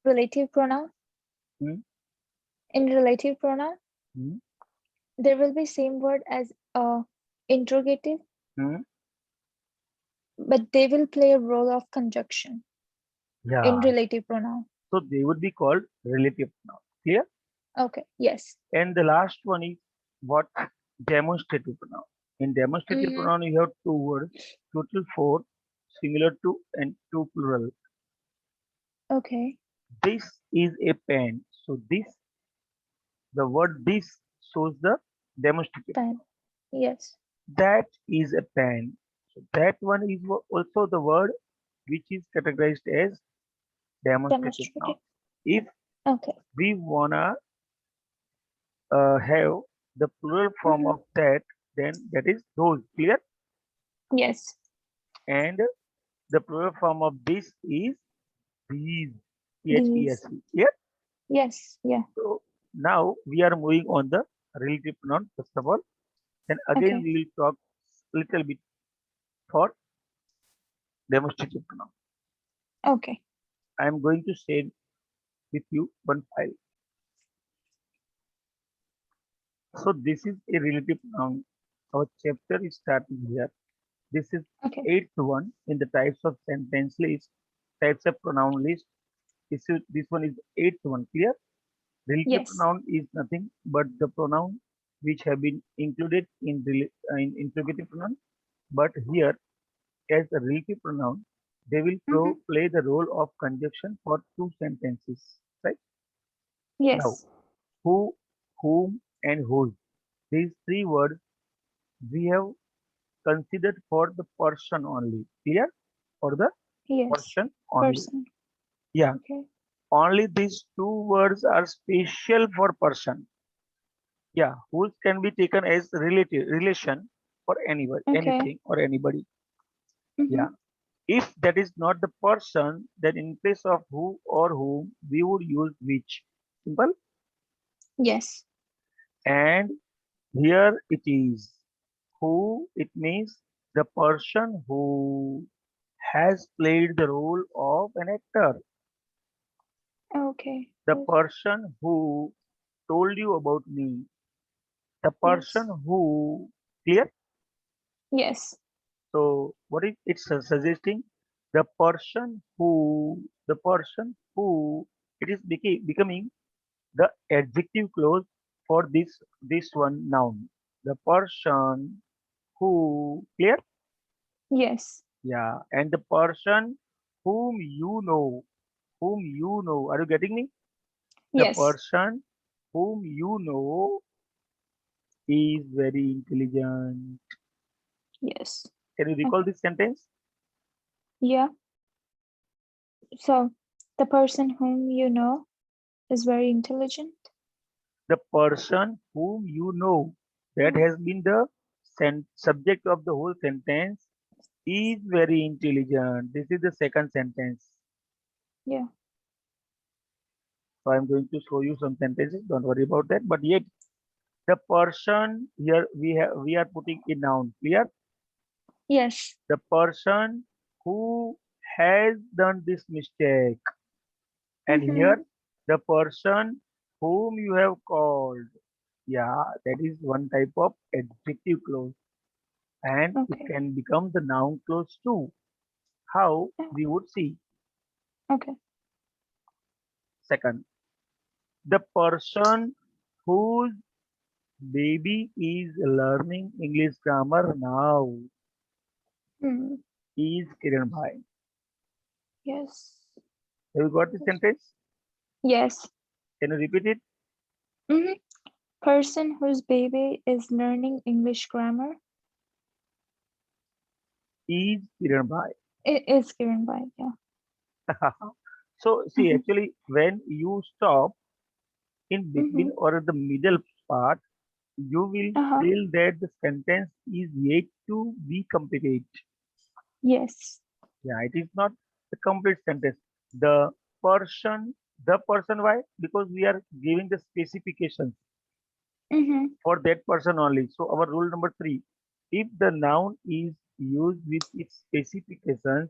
relative pronoun, Hmm? in relative pronoun, Hmm? there will be same word as interrogative, Hmm? but they will play a role of conjunction in Yeah. relative pronoun. So they would be called relative pronoun. Clear? Okay, yes. And the last one is what? Demonstrative pronoun. In demonstrative Mm-hmm. pronoun, you have two words, total four, singular two and two plural. Okay, This is a pen. So this, the word this shows the demonstrative. pen. Yes. That is a pen. So that one is also the word which is categorized as demonstrative noun. Demonstrative. If Okay. we wanna have the plural form Mm-hmm. of that, then that is those. Clear? Yes. And the plural form of this is these. These. T-H-E-S-E. Clear? Yes. Yeah. So now we are moving on the relative pronoun first of all. Then again Okay. we will talk little bit for demonstrative pronoun. Okay. I am going to share with you one file. So this is a relative pronoun. Our chapter is starting here. This is Okay. eighth one in the types of sentence list, types of pronoun list. This one is eighth one. Clear? Relative Yes. pronoun is nothing but the pronoun which have been included in interrogative pronoun. But here, as a relative pronoun, they will Mm-hmm. play the role of conjunction for two sentences. Right? Now, Yes. who, whom, and whose. These three words we have considered for the person only. Clear? For the Yes. person only. Person. Yeah. Okay. Only these two words are special for person. Yeah. Whose can be taken as relative relation for anybody, Okay. anything or anybody. Mm-hmm. Yeah. If that is not the person, then in place of who or whom, we would use which. Simple. Yes. And here it is. Who, it means the person who has played the role of an actor. Okay. The Yes. person who told you about me. The person Yes. who, clear? Yes. So what is it suggesting? The person who, it is becoming the adjective clause for this one noun. The person who, clear? Yes. Yeah, and the person whom you know. Are you getting me? The Yes. person whom you know is very intelligent. Yes. Can you recall Okay. this sentence? Yeah. So the person whom you know is very intelligent. The person whom you know, that Mm. has been the subject of the whole sentence, is very intelligent. This is the second sentence. Yeah. So I'm going to show you some sentences. Don't worry about that. But yet, the person here we are putting a noun. Clear? Yes. The person who has done this mistake. And Mm-hmm. here, the person whom you have called. Yeah, that is one type of adjective clause. And it Okay. can become the noun clause too. How Oh, we would see. okay. Second, the person whose baby is learning English grammar now Mm. is Kiran Bhai. Yes. Have you got the Yes. sentence? Yes. Can you repeat it? Mm-hmm. Person whose baby is learning English grammar. Is Kiran Bhai. It is given by, yeah. So see, Mm-hmm. actually, when you stop in between Mm-hmm. or the middle part, you will Uh-huh. feel that the sentence is yet to be completed. Yes. Yeah, it is not the complete sentence. The the person, why? Because we are giving the specifications Mm-hmm. for that person only. So our rule number three, if the noun is used with its specifications,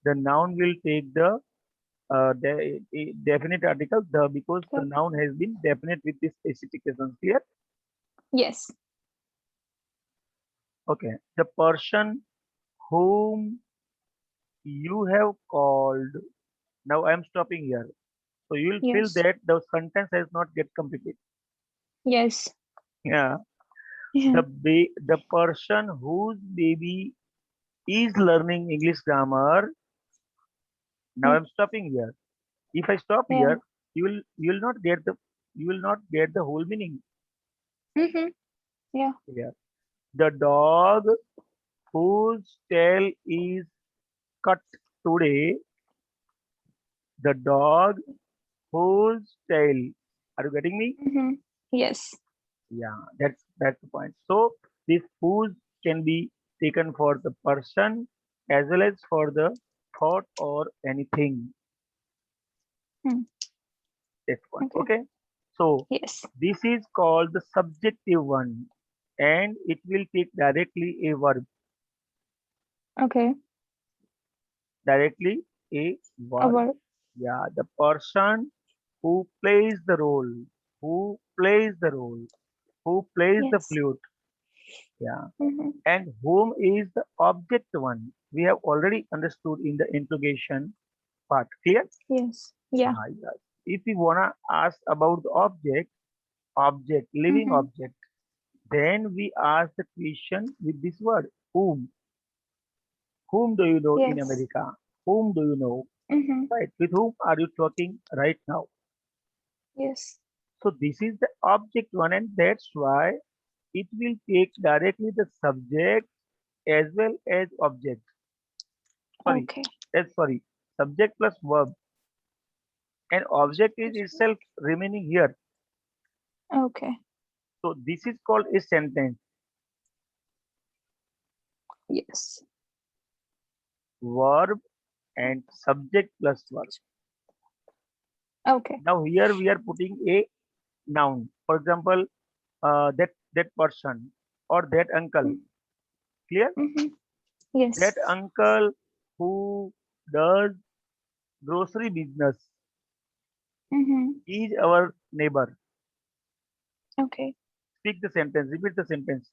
the noun will take the definite article the, because the noun has been definite with this specification here. Yes. Okay, the person whom you have called. Now I am stopping here. So you will feel Yes. that the sentence has not get completed. Yes. Yeah. Yeah. The person whose baby is learning English grammar. Now I'm stopping here. If I stop Yeah. here, you will not get the whole meaning. Mm-hmm. Yeah. Yeah. The dog whose tail is cut today. The dog whose tail. Are you getting me? Mm-hmm. Yes. Yeah, that's the point. So this whose can be taken for the person as well as for the thought or anything. Hmm. That's one. Okay. Okay. So Yes. this is called the subjective one, and it will take directly a verb. Okay. Directly a verb. Our. Yeah, the person who plays the role, who plays the role, who plays the Yes. flute. Yeah, Mm-hmm. and whom is the object one. We have already understood in the interrogation part. Clear? Yes. Yeah. Yes. If we wanna ask about the object, living Mm-hmm. object, then we ask the question with this word, whom. Whom do you know in Yes. America? Whom do you know? Mm-hmm. Right? With whom are you talking right now? Yes. So this is the object one, and that's why it will take directly the subject as well as object. Sorry, Okay. sorry, subject plus verb, and object is itself remaining here. Okay. So this is called a sentence. Yes. Verb and subject plus verb. Okay. Now here we are putting a noun. For example, that person or that uncle. Clear? Mm-hmm. Yes. That uncle who does grocery business Mm-hmm. is our neighbor. Okay. Speak the sentence. Repeat the sentence.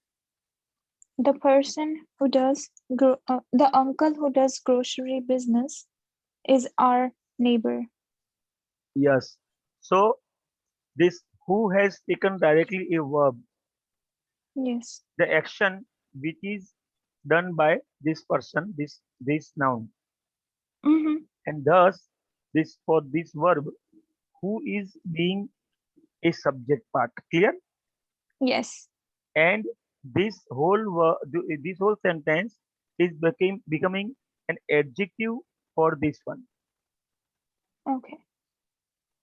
The person who does the uncle who does grocery business is our neighbor. Yes. So this who has taken directly a verb, Yes. the action which is done by this person, this noun, Mm-hmm. and thus this for this verb who is being a subject part. Clear? Yes. And this whole sentence is becoming an adjective for this one. Okay.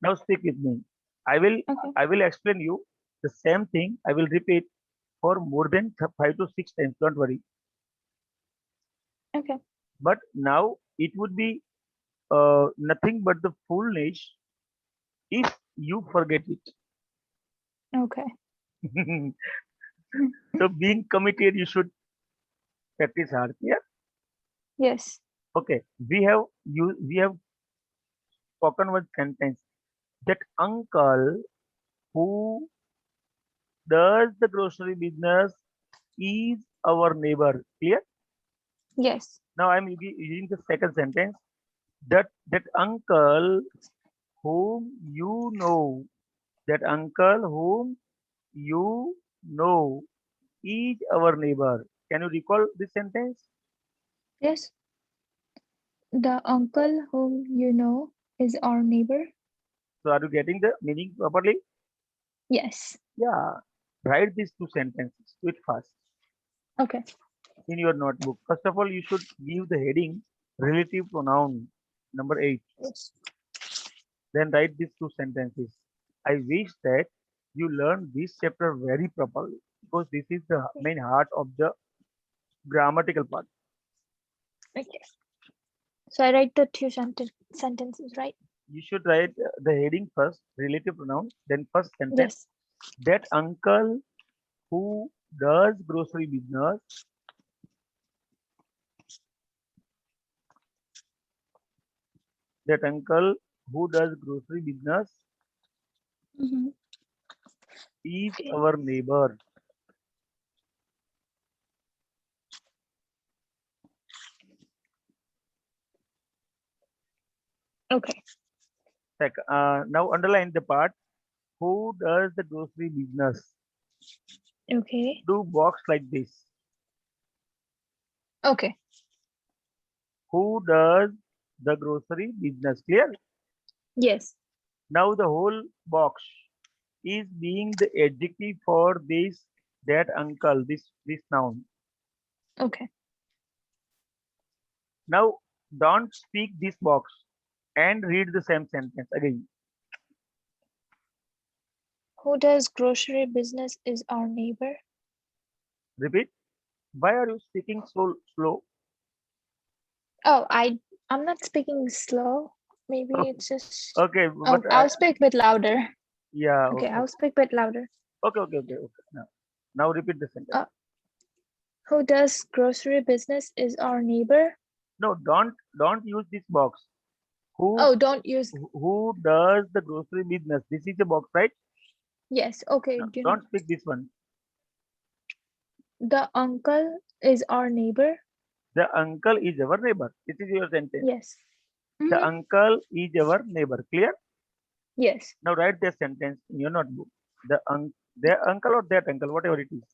Now speak with me. I will Okay. I will explain you the same thing. I will repeat for more than 5 to 6 times. Don't worry. Okay. But now it would be nothing but the foolish if you forget it. Okay. So being committed, you should practice hard. Yeah. Yes. Okay. We have spoken one sentence. That uncle who does the grocery business is our neighbor. Clear? Yes. Now I'm using the second sentence. That uncle whom you know, that uncle whom you know is our neighbor. Can you recall this sentence? Yes. The uncle whom you know is our neighbor. So are you getting the meaning properly? Yes. Yeah. Write these two sentences. Do it fast Okay. in your notebook. First of all, you should give the heading relative pronoun number 8. Yes. Then write these two sentences. I wish that you learn this chapter very properly because this is the main heart of the grammatical part. Okay. So I write the two sentences, right? You should write the heading first, relative pronoun, then first sentence. Yes. That uncle who does grocery business that uncle who does grocery business Mhm. is Okay. our neighbor. Okay. Now underline the part who does the grocery business. Okay. Do box like this. Okay. Who does the grocery business? Clear? Yes. Now the whole box is being the adjective for this that uncle, this noun. Okay. Now don't speak this box and read the same sentence again. Who does grocery business is our neighbor. Repeat. Why are you speaking so slow? Oh, I'm not speaking slow. Maybe it's just. Okay, Oh, but I'll speak a bit louder. yeah, Okay, I'll speak a bit louder. okay. Now repeat the sentence. Uh, who does grocery business is our neighbor. No, don't use this box. Who Oh, don't use. who does the grocery business? This is a box, right? Yes. Okay. No, Do you know don't speak this one. the uncle is our neighbor? The uncle is our neighbor. This is your sentence. Yes. The Mhm. uncle is our neighbor. Clear? Yes. Now write the sentence in your notebook. Their uncle or that uncle, whatever it is.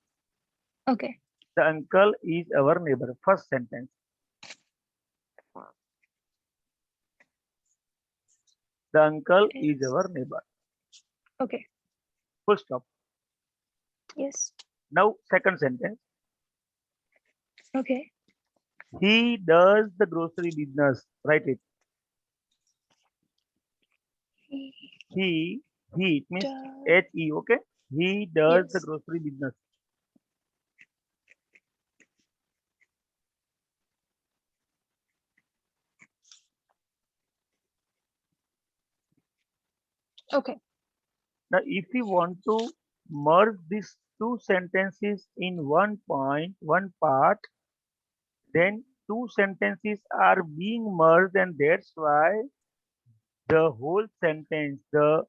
Okay. The uncle is our neighbor. First sentence. The uncle is Is our neighbor. okay. Full stop. Yes. Now second sentence. Okay. He does the grocery business. Write it. He He it means does. He. Okay. He does the Yes. grocery business. Okay. Now, if we want to merge these two sentences in one point, one part, then two sentences are being merged, and that's why the whole sentence, the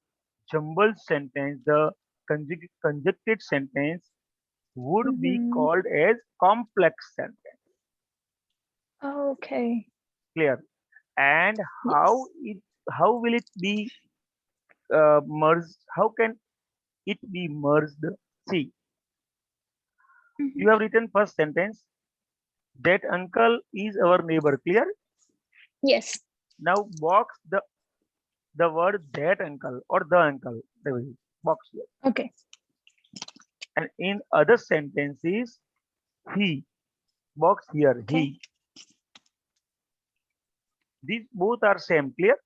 jumbled sentence, the conjuncted sentence would be Mm-hmm. called as complex sentence. Okay. Clear? And Yes. how will it be merged? How can it be merged? See, you have Mm-hmm. written first sentence that uncle is our neighbor. Clear? Yes. Now box the word that uncle or the uncle. There will be box here. Okay. And in other sentences, he box here Okay. he. These both are same. Clear?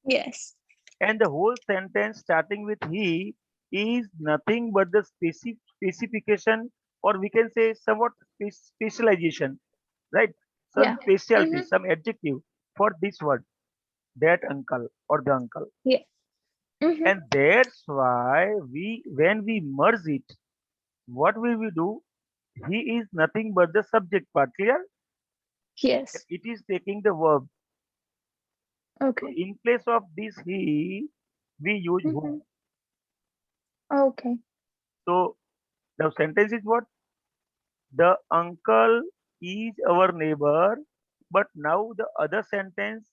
Yes. And the whole sentence starting with he is nothing but the specification, or we can say somewhat specialization, right? Some Yeah. specialty, Mm-hmm. some adjective for this word, that uncle or the uncle. Yeah. Mm-hmm. And that's why when we merge it, what will we do? He is nothing but the subject part. Clear? Yes. It is taking the verb. So Okay. in place of this he, we use who. Mm-hmm. Okay. So the sentence is what? The uncle is our neighbor. But now the other sentence,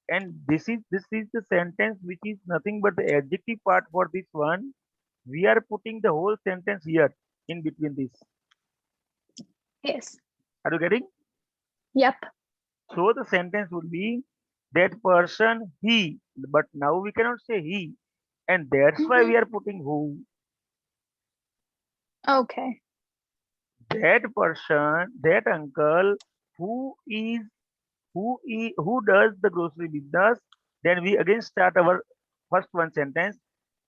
and this is the sentence which is nothing but the adjective part for this one. We are putting the whole sentence here in between this. Yes. Are you getting? Yep. So the sentence would be that person he, but now we cannot say he, and that's why Mm-hmm. we are putting who. Okay. That person, that uncle who is who does the grocery business. Then we again start our first one sentence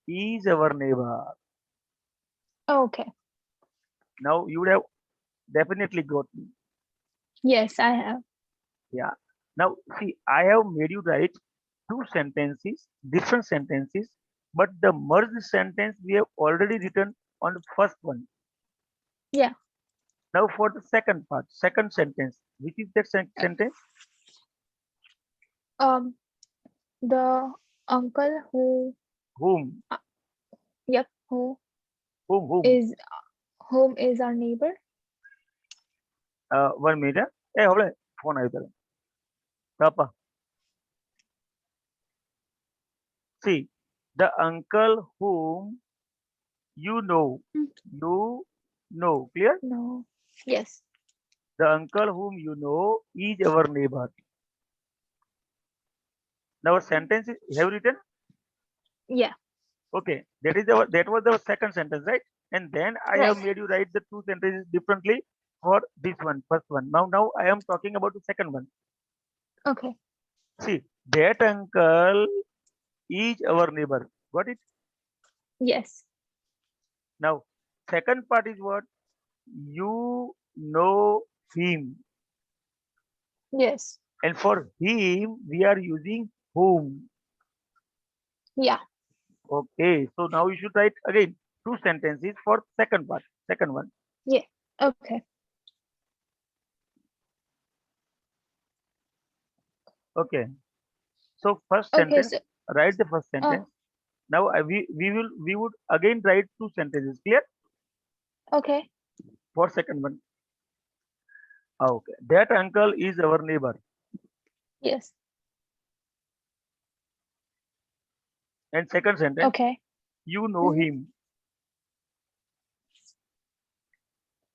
is our neighbor. Okay. Now you would have definitely got me. Yes, I have. Yeah. Now see, I have made you write two sentences, different sentences, but the merged sentence we have already written on the first one. Yeah. Now for the second part, second sentence, which is that sentence? The uncle who, whom yep, whom whom is our neighbor. 1 minute. એ હવે phone આવ્યો પેલા પાપા. See, the uncle whom you know. Mm. You know. Clear? No. Yes. The uncle whom you know is our neighbor. Now sentence is, have written. Yeah. Okay, that was the second sentence, right? And then I have Right. made you write the two sentences differently for this one, first one. Now I am talking about the second one. Okay. See, that uncle is our neighbor. Got it? Yes. Now, second part is what? You know him. Yes. And for him, we are using whom. Yeah. Okay, so now you should write again two sentences for second part, second one. Yeah. Okay. Okay, so first Okay. sentence, So, write the first sentence. Now we would again write two sentences. Clear? okay. For second one. Okay, that uncle is our neighbor. Yes. And second sentence, Okay. you know Mhm. him.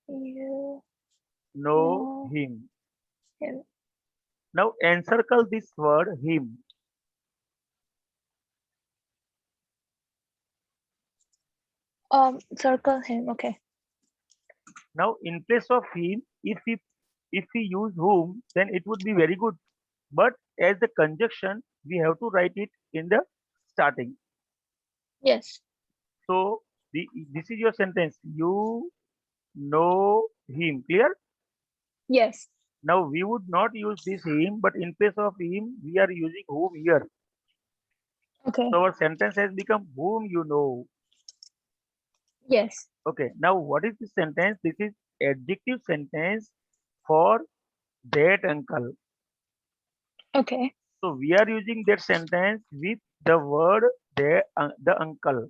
You Know know him. him. Now encircle this word him. Circle him. Okay. Now in place of him, if we use whom, then it would be very good. But as the conjunction, we have to write it in the starting. Yes. So this is your sentence. You know him. Clear? Yes. Now we would not use this him, but in place of him, we are using whom here. Okay. So our sentence has become whom you know. Yes. Okay. Now what is this sentence? This is adjective sentence for that uncle. Okay. So we are using that sentence with the word the uncle.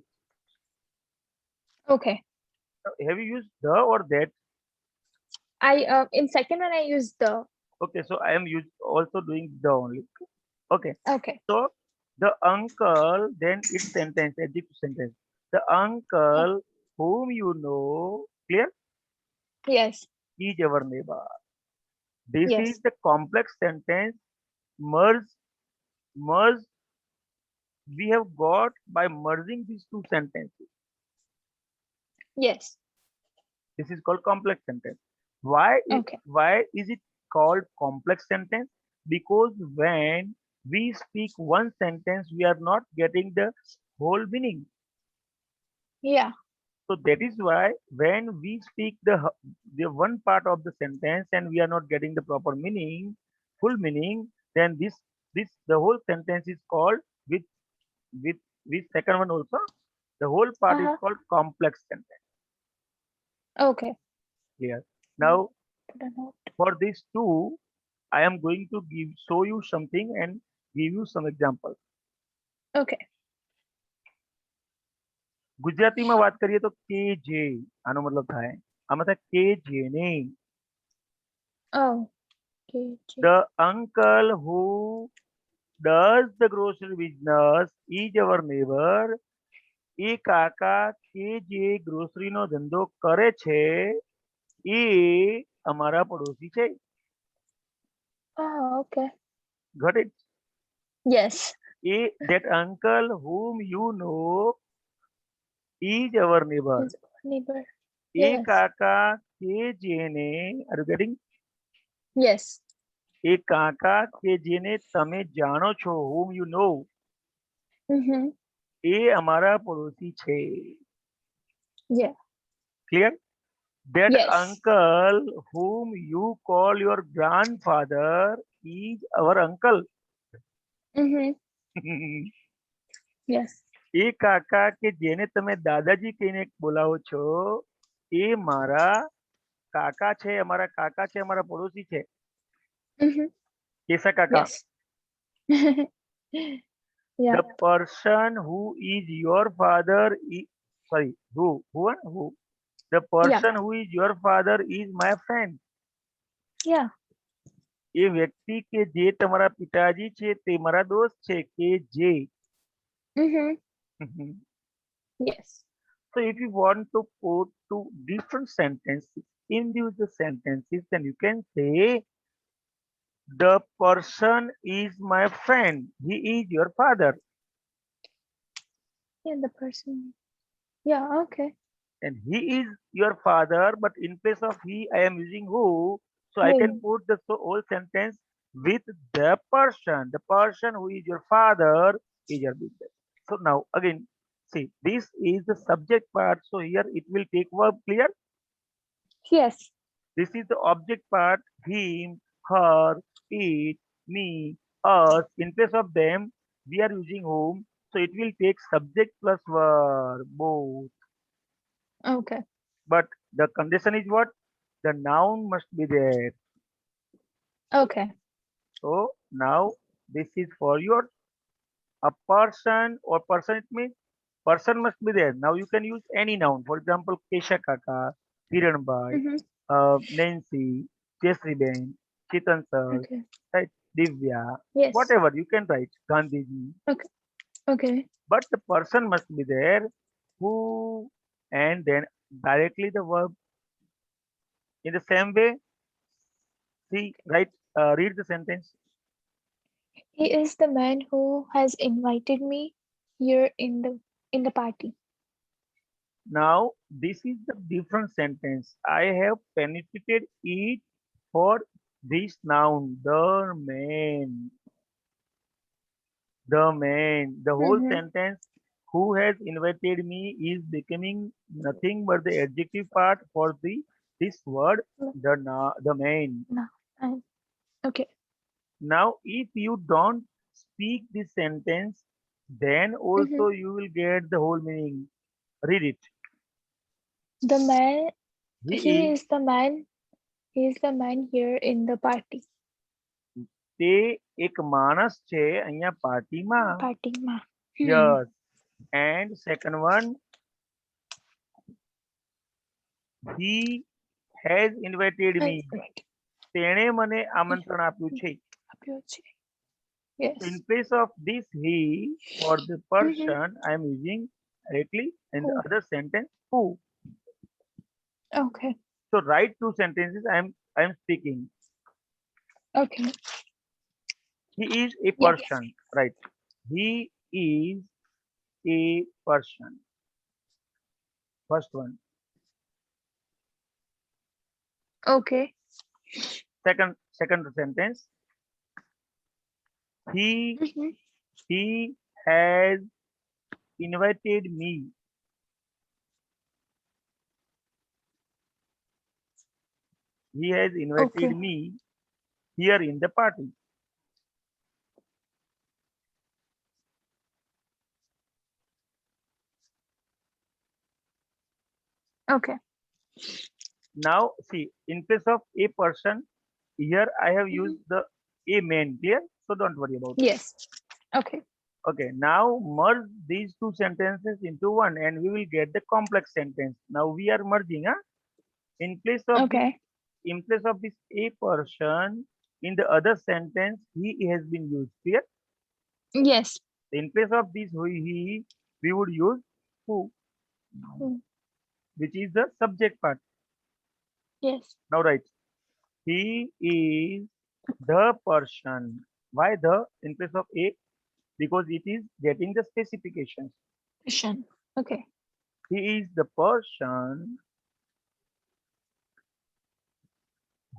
Okay. Have you used the or that? I in second one I used the. Okay, so I am also doing the only. Okay, Okay. so the uncle, then it's sentence, adjective sentence. The Oh, uncle whom you know, clear, yes. is our neighbor. This is Yes. the complex sentence merge we have got by merging these two sentences. Yes. This is called complex sentence. Why Okay. why is it called complex sentence? Because when we speak one sentence, we are not getting the whole meaning. Yeah. So that is why when we speak the one part of the sentence and we are not getting the proper meaning, full meaning, then this the whole sentence is called with with second one also. The whole part is Uh-huh. called complex sentence. Okay. Clear? Mm, Now put a note. for these two, I am going to show you something and give you some example. Okay. ગુજરાતીમાં વાત કરીએ તો કે જે આનો મતલબ થાય આમાં થાય કે જેને. Oh. Okay. The uncle who does the grocery business is our neighbor. એ કાકા કે જે ગ્રોસરીનો ધંધો કરે છે એ અમારા પડોશી છે. Oh, okay. Got it? Yes. That uncle whom you know is our neighbor. His neighbor. A Yes. કાકા કે જેને, are you getting? Yes. એ કાકા કે જેને તમે જાણો છો, whom you know, Mm-hmm. એ અમારા પડોશી છે. Yeah. Clear? That Yes. uncle whom you call your grandfather is our uncle. Mm-hmm. Yes. એ કાકા કે જેને તમે દાદાજી કહીને બોલાવો છો એ મારા કાકા છે, અમારા કાકા છે, અમારા પડોશી છે. Mm-hmm. કેસા કાકા? Yes. Yeah. The person who is your father is, sorry, who? The Yeah. person who is your father is my friend. Yeah. એ વ્યક્તિ કે જે તમારા પિતાજી છે તે મારા દોસ્ત છે કે જે. Mm-hmm. Mhm. Yes. So if you want to put two different sentences, individual sentences, then you can say the person is my friend. He is your father. Yeah, the person. Yeah, okay. And he is your father, but in place of he, I am using who. So I can Who? put the whole sentence with the person. The person who is your father is your business. So now again, see, this is the subject part. So here it will take verb, clear? Yes. This is the object part. Him, her, it, me, us. In place of them, we are using whom. So it will take subject plus verb, both. Okay. But the condition is what? The noun must be there. Okay. So now this is for your a person or person, it means person must be there. Now you can use any noun. For example, Kesha Kaka, Kiran Bhai, Mm-hmm. Nancy, Jesri Ben, Chetan Sir, Okay. right? Divya, Yes. whatever you can write, Gandhiji. Okay. Okay. But the person must be there who, and then directly the verb. In the same way, see, right? Read the sentence. He is the man who has invited me here in the party. Now, this is the different sentence. I have penetrated it for this noun, the man. The man. The whole Mm-hmm. sentence, who has invited me, is becoming nothing but the adjective part for the this word, the man. No. I- Okay. Now, if you don't speak this sentence, then Mm-hmm. also you will get the whole meaning. Read it. The man. He He is is the man. He is the man here in the party. તે એક માણસ છે અહીંયા પાર્ટીમાં. Party ma. Hmm. Yes. And second one, he has invited me. Has invited. તેણે મને આમંત્રણ આપ્યું છે. આપ્યો છે. In Yes. place of this he, for the Mm-hmm. person, I am using directly in the Who? other sentence who. Okay. So write two sentences I am speaking. Okay. He is a Yeah. person. Right. He is a person. First one. Okay. Second sentence. He Mm-hmm. he has invited me. He has invited Okay. me here in the party. Okay. Now see, in place of a person, here I have Mm-hmm. used the a man, clear? So don't worry about it. Yes. Okay. Okay, now merge these two sentences into one and we will get the complex sentence. Now we are merging, huh? In place of this, Okay. in place of this a person, in the other sentence, he has been used, clear? Yes. In place of this he, we would use who, Mm. which is the subject part. Yes. Now write, he is the person. Why the in place of a? Because it is getting the specifications. Question. Okay. He is the person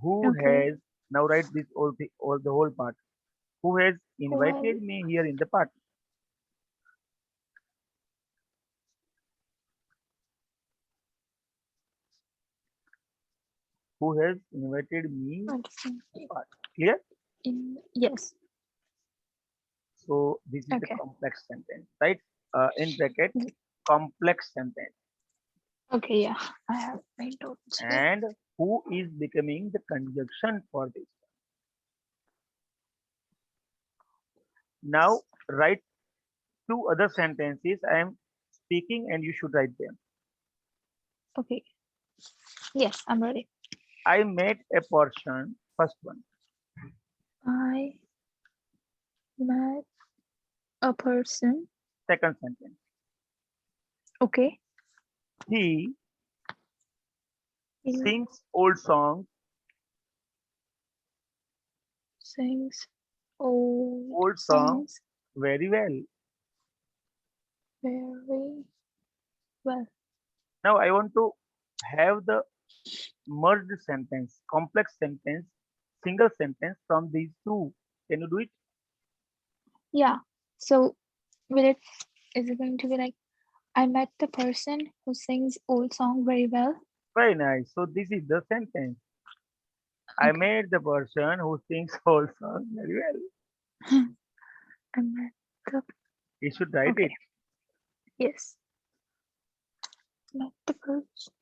who Okay. has, now write this all the whole part. Who has Who has invited me here in the party. Who has invited me understand? to the party. Clear? Yes. So this is the Okay. complex sentence, right? In bracket, Mm. complex sentence. Okay. Yeah. I have made notes here. And who is becoming the conjunction for this? Now write two other sentences. I am speaking and you should write them. Okay. Yes, I'm ready. I met a person. First one. I met a person. Second sentence. Okay. He He sings old songs. sings old Old songs songs very well. very well. Now I want to have the merged sentence, complex sentence, single sentence from these two. Can you do it? Yeah. So will it is it going to be like I met the person who sings old song very well? Very nice. So this is the sentence. I Okay. met the person who sings old songs very well. I met the You should write okay. it. Yes. Met the person.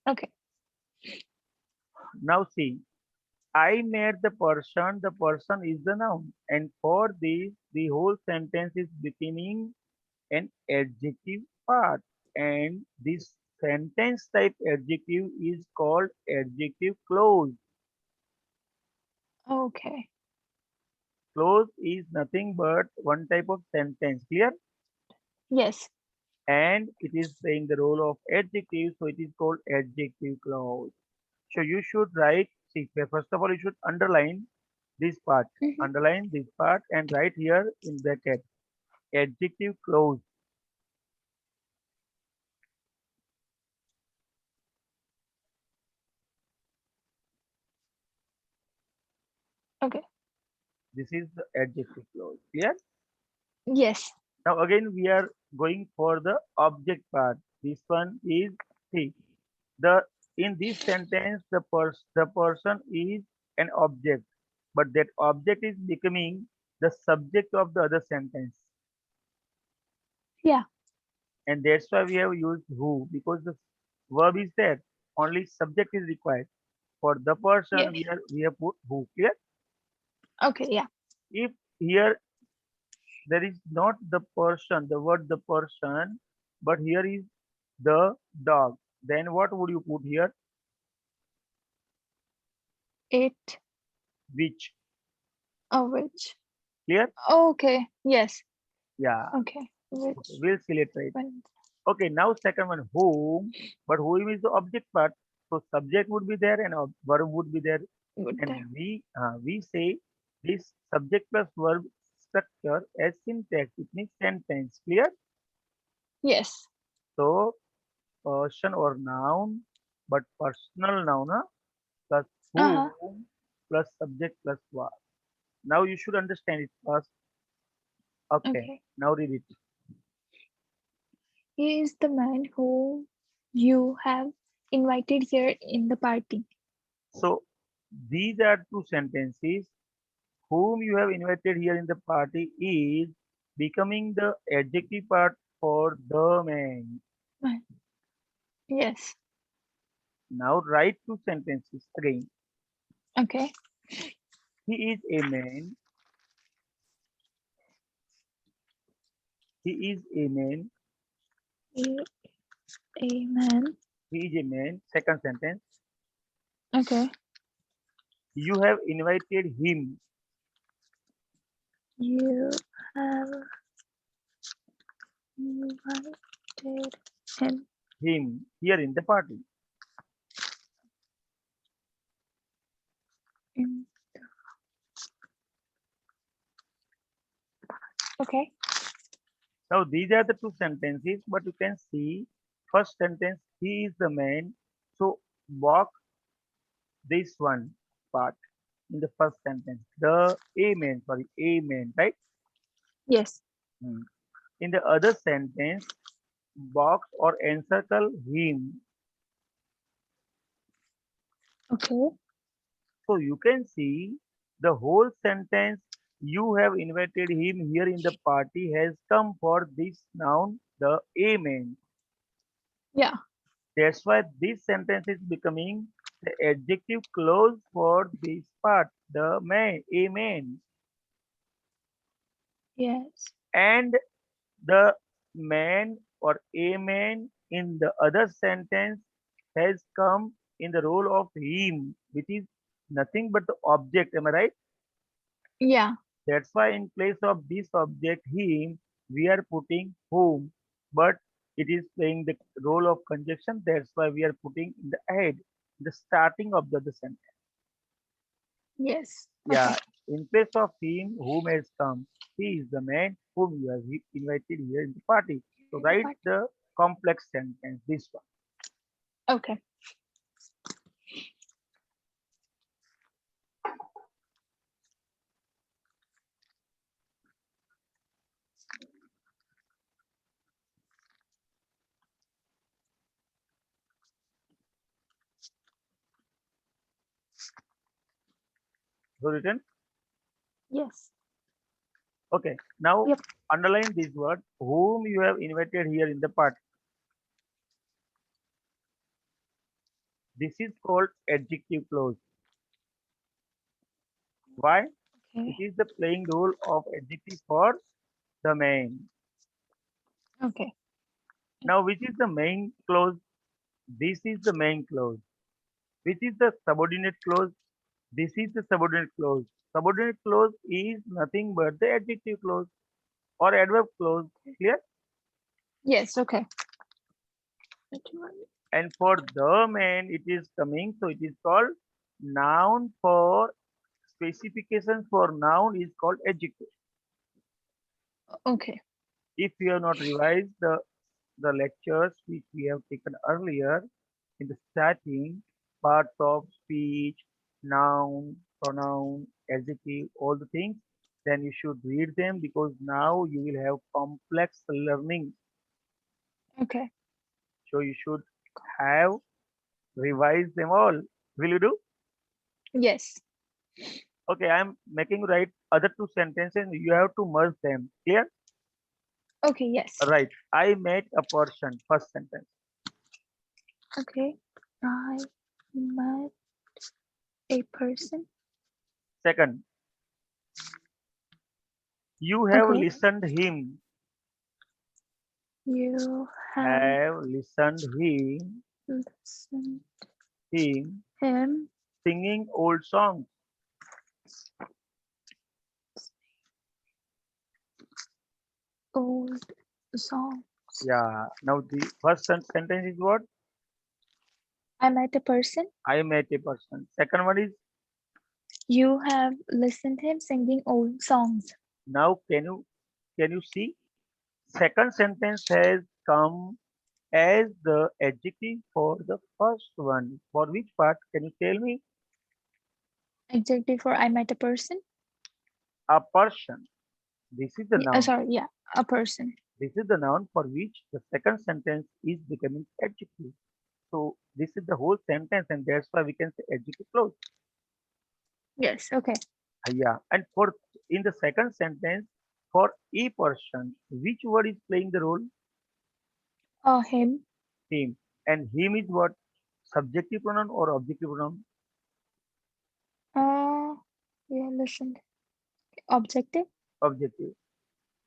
Okay. Now see, I met the person is the noun. And for this, the whole sentence is beginning an adjective part. And this sentence type adjective is called adjective clause. Okay. Clause is nothing but one type of sentence here, Yes. and it is playing the role of adjective, so it is called adjective clause. So you should write, see, first of all, you should this part, Mhm. underline this part, and write here in bracket adjective clause. Okay. This is the adjective clause. Clear? Yes. Now again, we are going for the object part. This one is, see, the in this sentence the person is an object, but that object is becoming the subject of the other sentence, Yeah. and that's why we have used who, because the verb is there, only subject is required. For the person Yes. we have put who. Clear? Okay. Yeah. If here there is not the person, the word the person, but here is the dog, then what would you put here? It Which? a which. Clear? Okay. Yes. Yeah. Okay. Okay, Which we'll see later. when Okay, now second one, whom, but whom is the object part. So subject would be there and a verb would be there, would and there? we say this subject plus verb structure as syntax. It means sentence. Clear? Yes. So person or noun, but personal noun, plus Uh-huh. whom plus subject plus verb. Now you should understand it first. Okay, Okay. now read it. He is the man who you have invited here in the party. So these are two sentences. Whom you have invited here in the party is becoming the adjective part for the man. Man. Yes. Now write two sentences again. Okay. He is a man. He is a man. He a man. He is a man. Second sentence. Okay. You have invited him. You have invited him. Him here in the party. In, okay. Now these are the two sentences, but you can see first sentence. He is the man. So walk this one part in the first sentence. The amen, sorry, amen, right? Yes. Hmm. In the other sentence, box or encircle him. Okay. So you can see the whole sentence, you have invited him here in the party, has come for this noun, the amen. Yeah. That's why this sentence is becoming the adjective clause for this part, the man, a man. Yes. And the man or a man in the other sentence has come in the role of him, which is nothing but the object. Am I right? Yeah. That's why in place of this object him, we are putting whom, but it is playing the role of conjunction. That's why we are putting in the head, the starting of the sentence. Yes. Okay. Yeah, in place of him, whom has come, he is the man whom you have invited here in the party. So write But the complex sentence, this one. okay. So written. Yes. Okay. Now Yep. underline this word, whom you have invited here in the party. This is called adjective clause. Why? It Okay. is the playing role of adjective for the main. Okay. Now, which is the main clause? This is the main clause. Which is the subordinate clause? This is the subordinate clause. Subordinate clause is nothing but the adjective clause or adverb clause. Clear? Yes. Okay. And for the main, it is coming. So it is called noun. For specification for noun is called adjective. Okay. If you have not revised the lectures which we have taken earlier in the starting, parts of speech, noun, pronoun, adjective, all the things, then you should read them because now you will have complex learning. Okay. So you should have revised them all. Will you do? Yes. Okay, I am making you write other two sentences. You have to merge them. Clear? Okay. Yes. Right. I met a person. First sentence. Okay. I met a person. Second, you have Okay. listened him. You have Have listened listened him him singing old songs. old songs. Yeah. Now the first sentence is what? I met a person. I met a person. Second one is You have listened him singing old songs. now can you see? Second sentence has come as the adjective for the first one. For which part? Can you tell me? Adjective for I met a person. A person. This is the noun. Sorry. Yeah. A person. This is the noun for which the second sentence is becoming adjective. So this is the whole sentence, and that's why we can say adjective clause. Yes. Okay. Yeah. And for in the second sentence, for a person, which word is playing the role? Him. Him. And him is what? Subjective pronoun or objective pronoun? Uh. Yeah. Listened. Objective. Objective.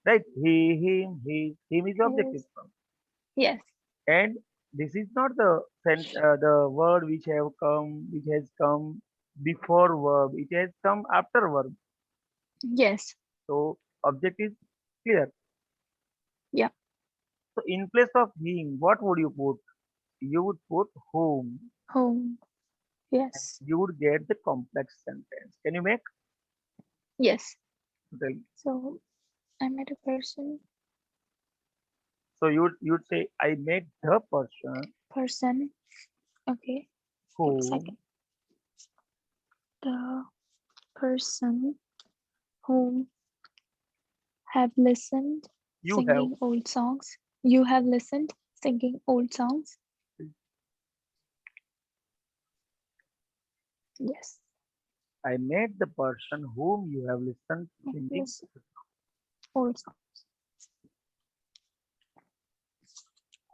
Right? He, him is objective His. pronoun. Yes. And this is not the word which has come before verb. It has come after verb. Yes. So object is clear. Yeah. So in place of him, what would you put? You would put whom. Home. Yes. You would get the complex sentence. Can you make? Yes. Tell me. So I met a person. So you'd say I met the person Person. Okay. Give a whom second. The person whom have listened you have. singing old songs. You have listened singing old songs. Yes. I met the person whom you have listened singing. Listen old songs.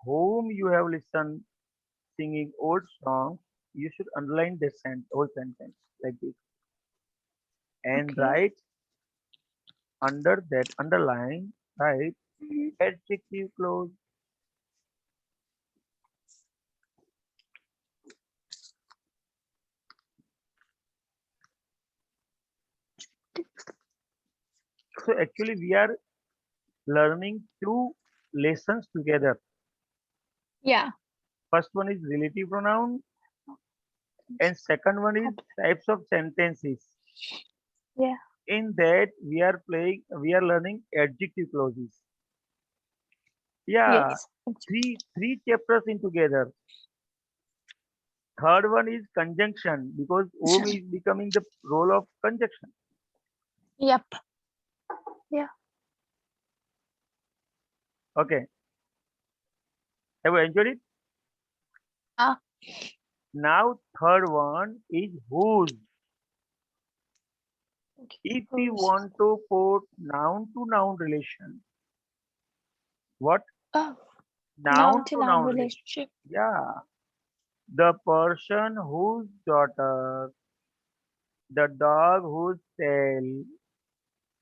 whom you have listened singing old songs, you should underline the whole sentence like this and Okay. write under that underline, write Mhm. adjective clause. So actually we are learning two lessons together. Yeah. First one is relative pronoun and second one is types of sentences. Yeah. In that we are learning adjective clauses. Yeah, Yes. three chapters in together. Third one is conjunction because home is becoming the role of conjunction. Yep. Yeah. Okay, have you enjoyed it? Yeah. Now third one is whose. Okay. If we Who's? want to put noun to noun relation, what? Oh, noun Noun to to noun noun relation. relationship. Yeah, the person whose daughter, the dog whose tail,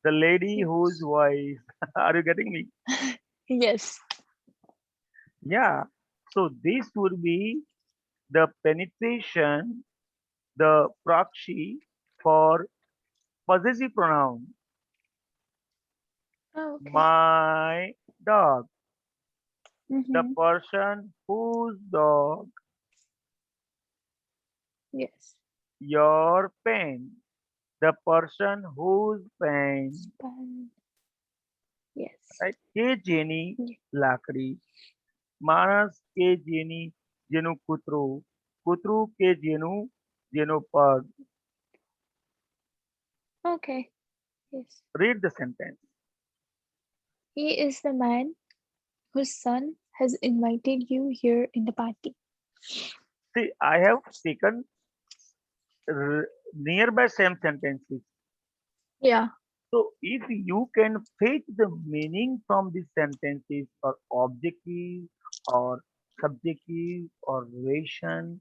the lady whose Yes. wife. Are you getting me? Yes. Yeah. So this would be the penetration, the proxy for possessive pronoun. Oh, okay. My dog, the Mm-hmm. person whose dog, Yes. your pen, the person whose pen, Span. Yes. right? કે જેની Ye- લાકડી, માણસ કે જેની જેનું કૂતરું, કૂતરું કે જેનો પગ. Okay. Yes. Read the sentence. He is the man whose son has invited you here in the party. See, I have taken nearby same sentences. Yeah. So if you can fetch the meaning from these sentences or objective or subjective or relation,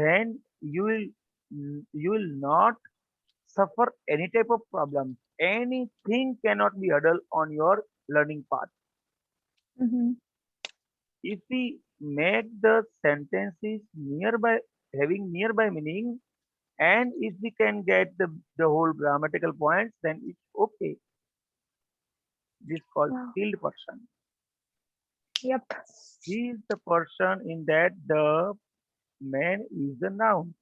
then you will not suffer any type of problem. Anything cannot be hurdle on your learning path. Mm-hmm. If we make the sentences nearby having nearby meaning and if we can get the whole grammatical points, then it's okay. This is called Wow. skilled person. Yep. He is the person in that the man is the noun.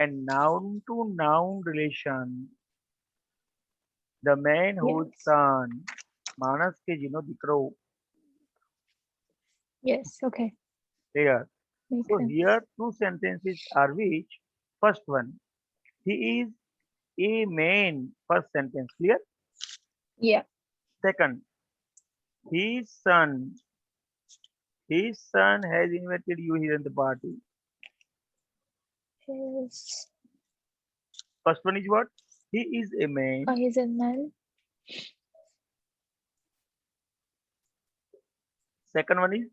And noun to noun relation. The man whose Yes. son. Manas ke jino dikro. Yes. Okay. There. Makes So sense. here two sentences are which? First one. He is a man. First sentence. Clear? Yeah. Second. His son. His son has invited you here in the party. His. First one is what? He is a man. He's a man. Second one is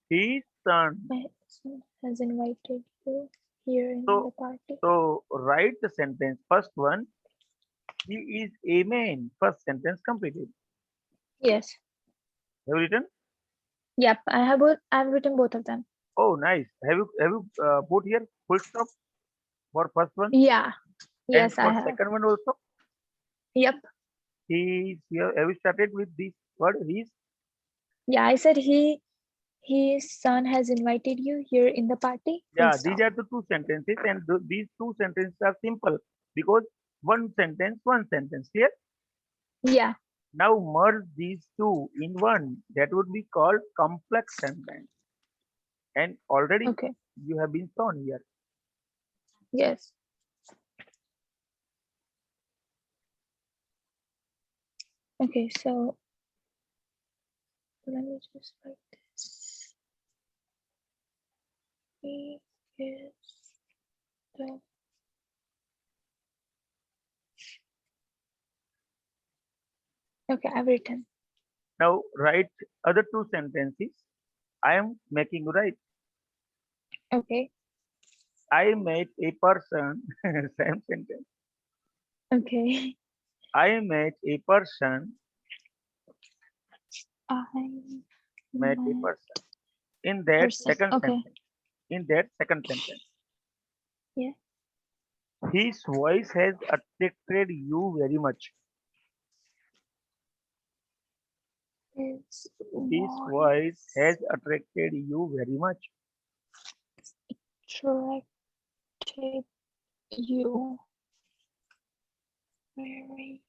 his son. My son has invited you here in the So, party. so write the sentence. First one, he is a man. First sentence completed. Yes. Have you written? Yep. I have both. I've written both of them. Oh, nice. Have you put here full stop for first one Yeah. and Yes, I for have. second one also? Yep. He is here. Have you started with this word? His. Yeah, I said his son has invited you here in the party. Full Yeah, these stop. are the two sentences, and these two sentences are simple because one sentence. Here. Yeah. Now merge these two in one. That would be called complex sentence. And already Okay. you have been shown here. Yes. Okay. So let me just write this. He is the. Okay, I've written. Now write other two sentences. I am making right. Okay. I met a person. Same sentence. Okay. I met a person. I Met a met person. In that person. second Okay. sentence. In that second sentence. Yeah. His voice has attracted you very much. His His voice voice has attracted you very much. attracted you very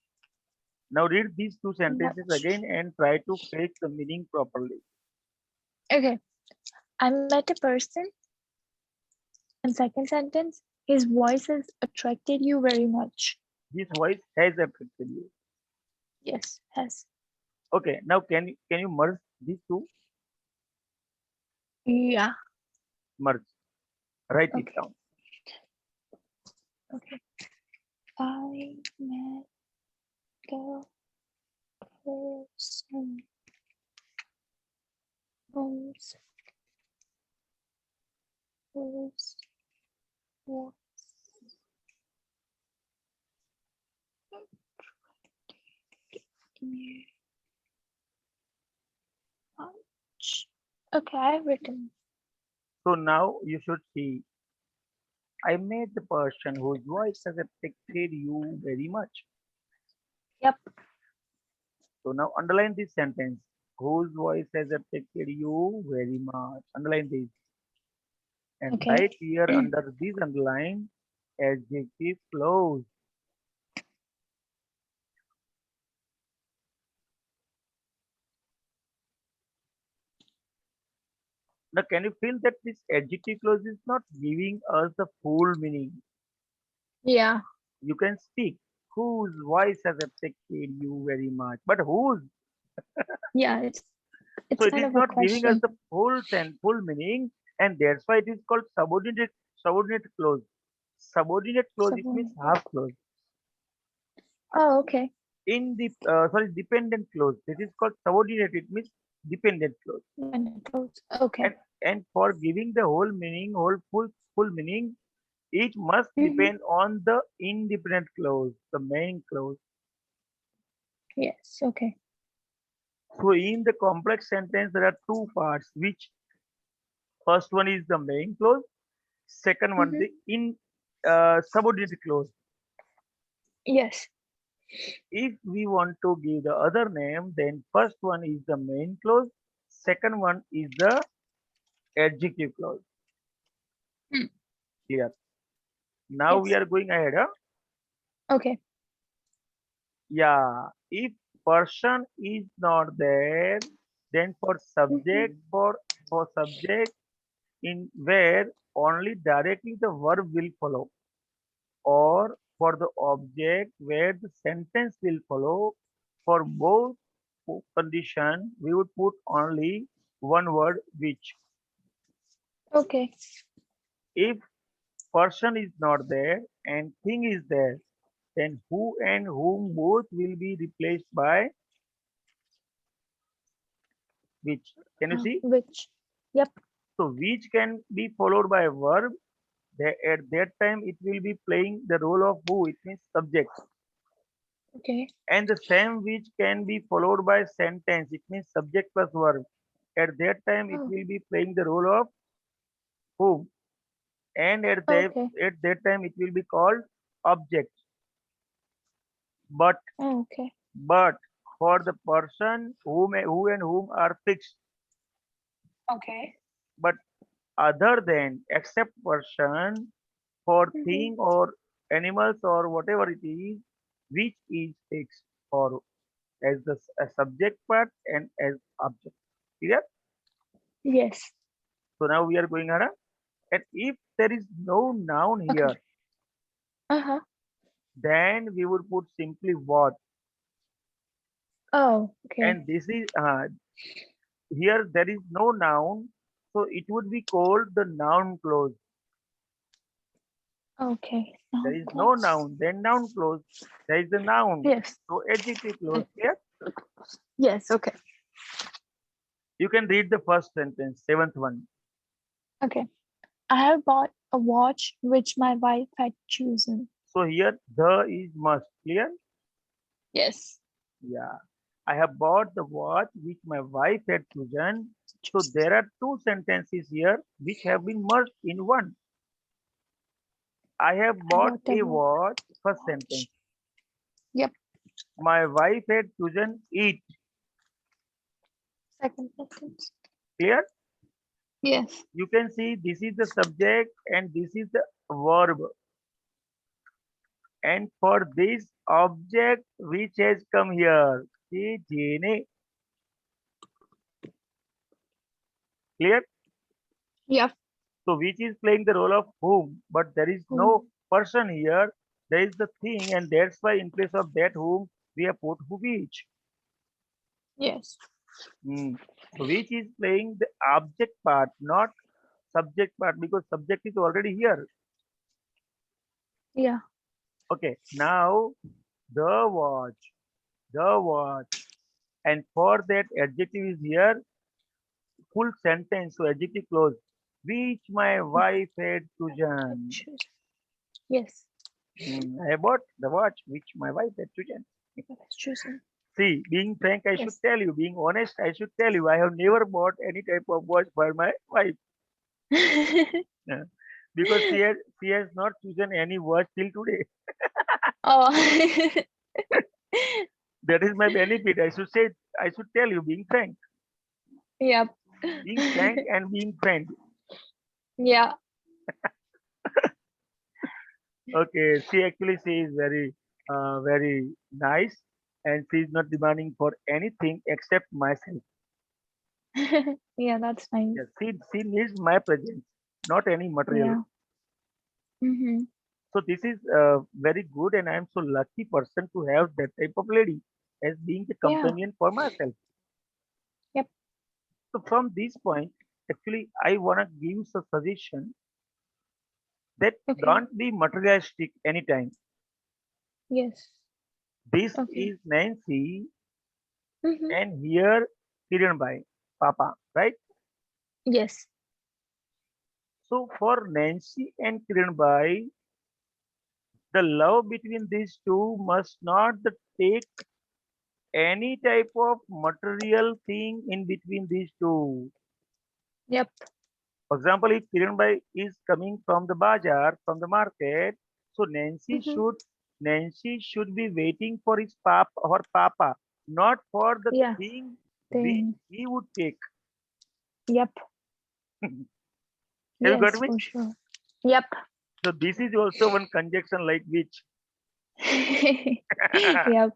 Now read these two sentences much. again and try to fetch the meaning properly. Okay. I met a person. In second sentence, his voice has attracted you very much. His voice has attracted you. Yes, has. Okay, now can you merge these two? Yeah. Merge. Write it Okay. down. Okay. I met the person whose voice was you much. Okay, I've written. So now you should see. I met the person whose voice has attracted you very much. Yep. So now underline this sentence. Whose voice has attracted you very much. Underline this. And Okay. right here under this underline, adjective clause. Now can you feel that this adjective clause is not giving us the full meaning? Yeah. You can speak. Whose voice has affected you very much? But whose? Yeah. So It's it kind is of a not giving us question. the full meaning, and that's why it is called subordinate clause. Subordinate clause it means Someone. half clause. Oh, okay. In the sorry dependent clause, this is called subordinate. It means dependent clause. When it goes. Okay. And for giving the whole meaning, whole full meaning, it must Mm-hmm. depend on the independent clause, the main clause. Yes. Okay. So in the complex sentence, there are two parts, which first one is the main clause, second one Mm-hmm. the in subordinate clause. Yes. If we want to give the other name, then first one is the main clause, second one is the adjective clause. Hmm. Clear? Now we Yes. are going ahead. Huh? Okay. Yeah. If person is not there, then Mm-hmm. for subject in where only directly the verb will follow, or for the object where the sentence will follow. For both condition, we would put only one word which. Okay. If person is not there and thing is there, then who and whom both will be replaced by which. Can you see? Which? Yep. So which can be followed by a verb. At that time, it will be playing the role of who. It means subject. Okay. And the same which can be followed by sentence. It means subject plus verb. At that time, it Oh. will be playing the role of whom. And Okay. at that time, it will be called object. But Okay. but for the person who and whom are fixed. Okay. But other than except person, for Mm-hmm. thing or animals or whatever it is, which is fixed or as the as subject part and as object. Clear? Yes. So now we are going around. And if there is no noun Okay. here, Uh-huh. then we would put simply what. Oh, okay. And this is here there is no noun, so it would be called the noun clause. Okay. There Now is no close. noun, then noun clause. There is the noun, Yes. so adjective clause. Clear? Yes. Okay. You can read the first sentence, seventh one. Okay. I have bought a watch which my wife had chosen. So here the is must. Clear? Yes. Yeah. I have bought the watch which my wife had chosen. So there are two sentences here which have been merged in one. I have I bought bought a a watch, first sentence. watch. Yep. My wife had chosen it. Second sentence. Clear? Yes. You can see this is the subject and this is the verb. And for this object which has come here, see Jane. Clear? Yep. So which is playing the role of whom, but there is no Whom? person here. There is the thing, and that's why in place of that whom we have put which. Yes. Hmm. So which is playing the object part, not subject part, because subject is already here. Yeah. Okay, now the watch, the watch, and for that adjective is here, full sentence, so adjective clause, which my wife had chosen. Choose. Yes. I bought the watch which my wife had chosen. I was choosing. See, being frank, I should Yes. tell you, being honest, I should tell you, I have never bought any type of watch for my wife. uh, because she has not chosen any watch till today. Oh. That is my benefit. I should tell you, Yep. being frank and being friend. Yeah. Okay, she is very nice, and she is not demanding for anything except myself. Yeah, that's nice. Yes, she needs my presence, not any material. Yeah. Mm-hmm. So this is very good, and I am so lucky person to have that type of lady as being the Yeah. companion for myself. Yep. So from this point, actually, I wanna give a suggestion that Okay. don't be materialistic anytime. Yes. This Okay. is Nancy, Mm-hmm. and here Kiran Bhai, Papa, right? Yes. So for Nancy and Kiran Bhai, the love between these two must not take any type of material thing in between these two. Yep. For example, if Kiran Bhai is coming from the bazaar, from the market, so Mm-hmm. Nancy should be waiting for his papa or papa, not for the Yeah. thing which Thing. he would take. Yep. Have you got Yes, me? for sure. Yep. So this is also one conjunction like which. Yep.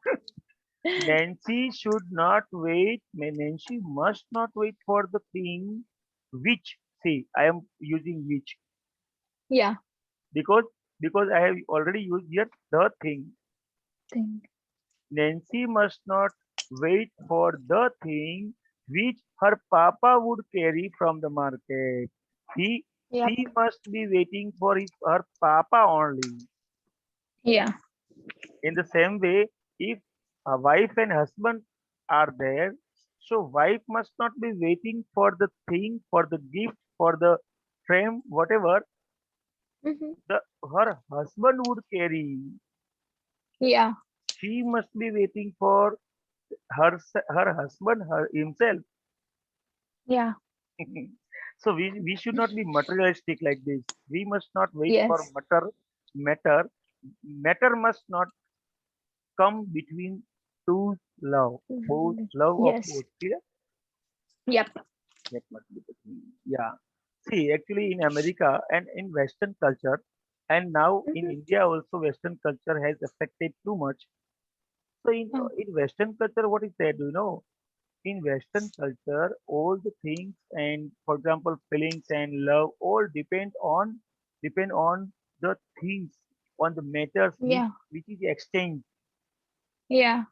Nancy should not wait. Nancy must not wait for the thing which. See, I am using which Yeah. because I have already used here the thing. Thing. Nancy must not wait for the thing which her papa would carry from the market. He Yep. She must be waiting for her papa only. Yeah. In the same way, if a wife and husband are there, so wife must not be waiting for the thing, for the gift, for the frame, whatever Mm-hmm. her husband would carry. Yeah. She must be waiting for her husband himself. Yeah. So we should not be materialistic like this. We must not wait for Yes. matter. Matter must not come between two love, both Mhm. love of Yes. both. Clear? Yep. That must be the thing. Yeah. See, actually in America and in Western culture, and now in Mm-hmm. India also Western culture has affected too much. So Oh. in Western culture, what is that? Do you know? In Western culture, all the things and for example feelings and love all depend on the things, on the matters Yeah. which is exchanged. Yeah.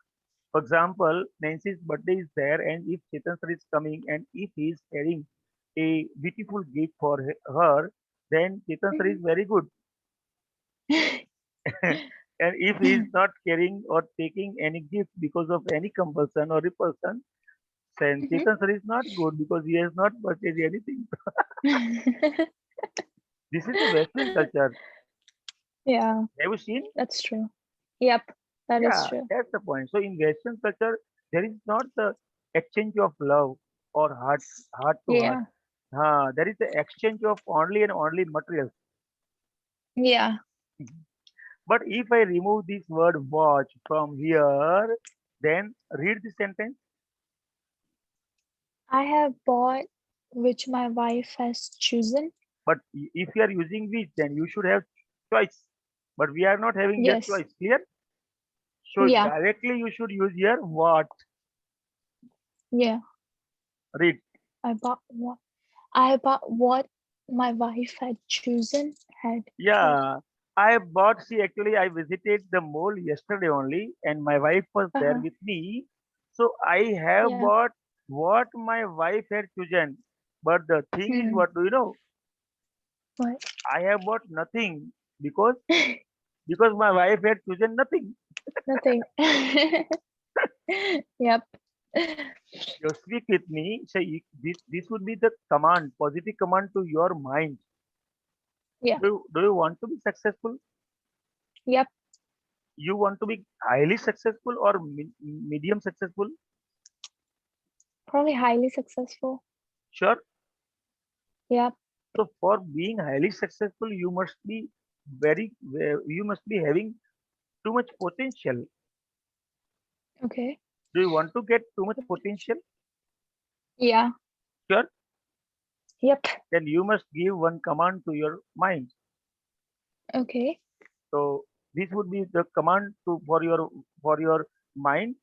For example, Nancy's birthday is there, and if Chetan sir is coming and if he is carrying a beautiful gift for her, then Chetan sir is Mm-hmm. very good. And if he is not carrying or taking any gift because of any compulsion or repulsion, Sanchit answer is not good because he has not purchased anything. This is the Western culture. Yeah, Have you seen? that's true. Yep, that is Yeah, true. that's the point. So in Western culture, there is not the exchange of love or heart to heart. Yeah, There is the exchange of only and only materials. yeah. But if I remove this word watch from here, then read the sentence. I have bought which my wife has chosen. But if you are using which, then you should have choice. But we are not having here Yes. choice. Clear? So Yeah, directly you should use here what. yeah. Read. I bought what my wife had chosen had chosen. Yeah. I bought, see, actually, I visited the mall yesterday only, and my wife was there Uh-huh. with me. So I have Yeah. bought what my wife had chosen. But the thing is, Hmm. what do you know? What? I have bought nothing because my wife had chosen nothing. Nothing. Yep. You speak with me. Say this would be the command, positive command to your mind. Yeah. Do you want to be successful? Yep. You want to be highly successful or medium successful? Probably highly successful. Sure. Yep. So for being highly successful, you must be having too much potential. Okay. Do you want to get too much potential? Yeah. Sure. Yep. Then you must give one command to your mind. Okay. So this would be the command for your mind,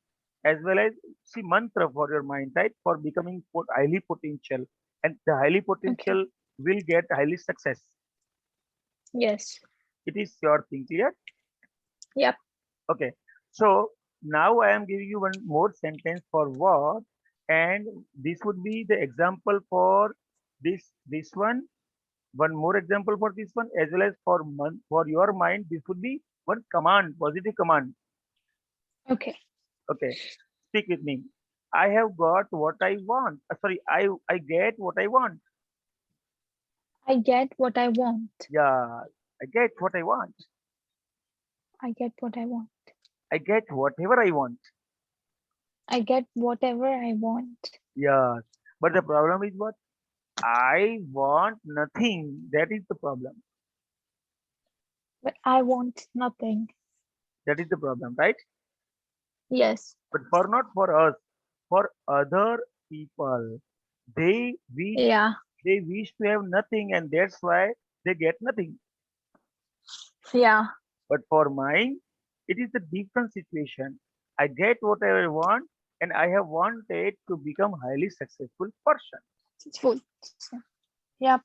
as well as see mantra for your mind, right? For becoming highly potential, and the highly Okay. potential will get highly success. Yes. It is your thing, clear? Yep. Okay. So now I am giving you one more sentence for what, and this would be the example for this one. One more example for this one, as well as for your mind. This would be one command, positive command. Okay. Okay. Speak with me. I have got what I want. Sorry, I get what I want. I get what I want. Yeah, I get what I want. I get what I want. I get whatever I want. I get whatever I want. Yeah. But the problem is what? I want nothing. That is the problem. But I want nothing. That is the problem, right? Yes. But for not for us, for other people, they wish Yeah. they wish to have nothing, and that's why they get nothing. Yeah. But for mine, it is a different situation. I get whatever I want, and I have wanted to become highly successful person. It's full. Yep.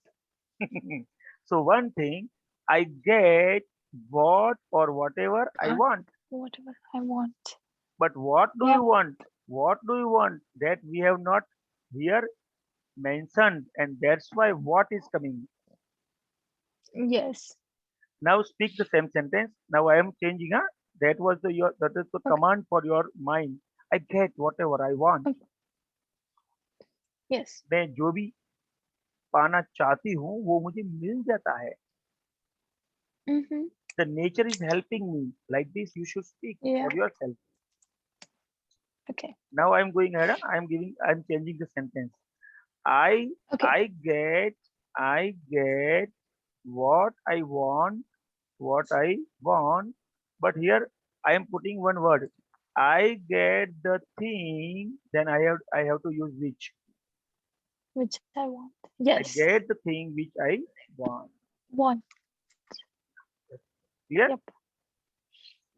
So one thing, I get what or whatever I Uh, want. whatever I want. But what do you Yep. want? What do you want? That we have not here mentioned, and that's why what is coming. Yes. Now speak the same sentence. Now I am changing. That is the Okay. command for your mind. I get whatever I want. Okay. Yes. मैं जो भी पाना चाहती हूँ वो मुझे मिल जाता है. Mm-hmm. The nature is helping me. Like this, you should speak Yeah. for yourself. Okay. Now I am going ahead. I'm changing the sentence. I Okay. I get I get what I want, what I want. But here I am putting one word. I get the thing. Then I have to use which. Which I want. I Yes. get the thing which I want. Want. Clear? Yep.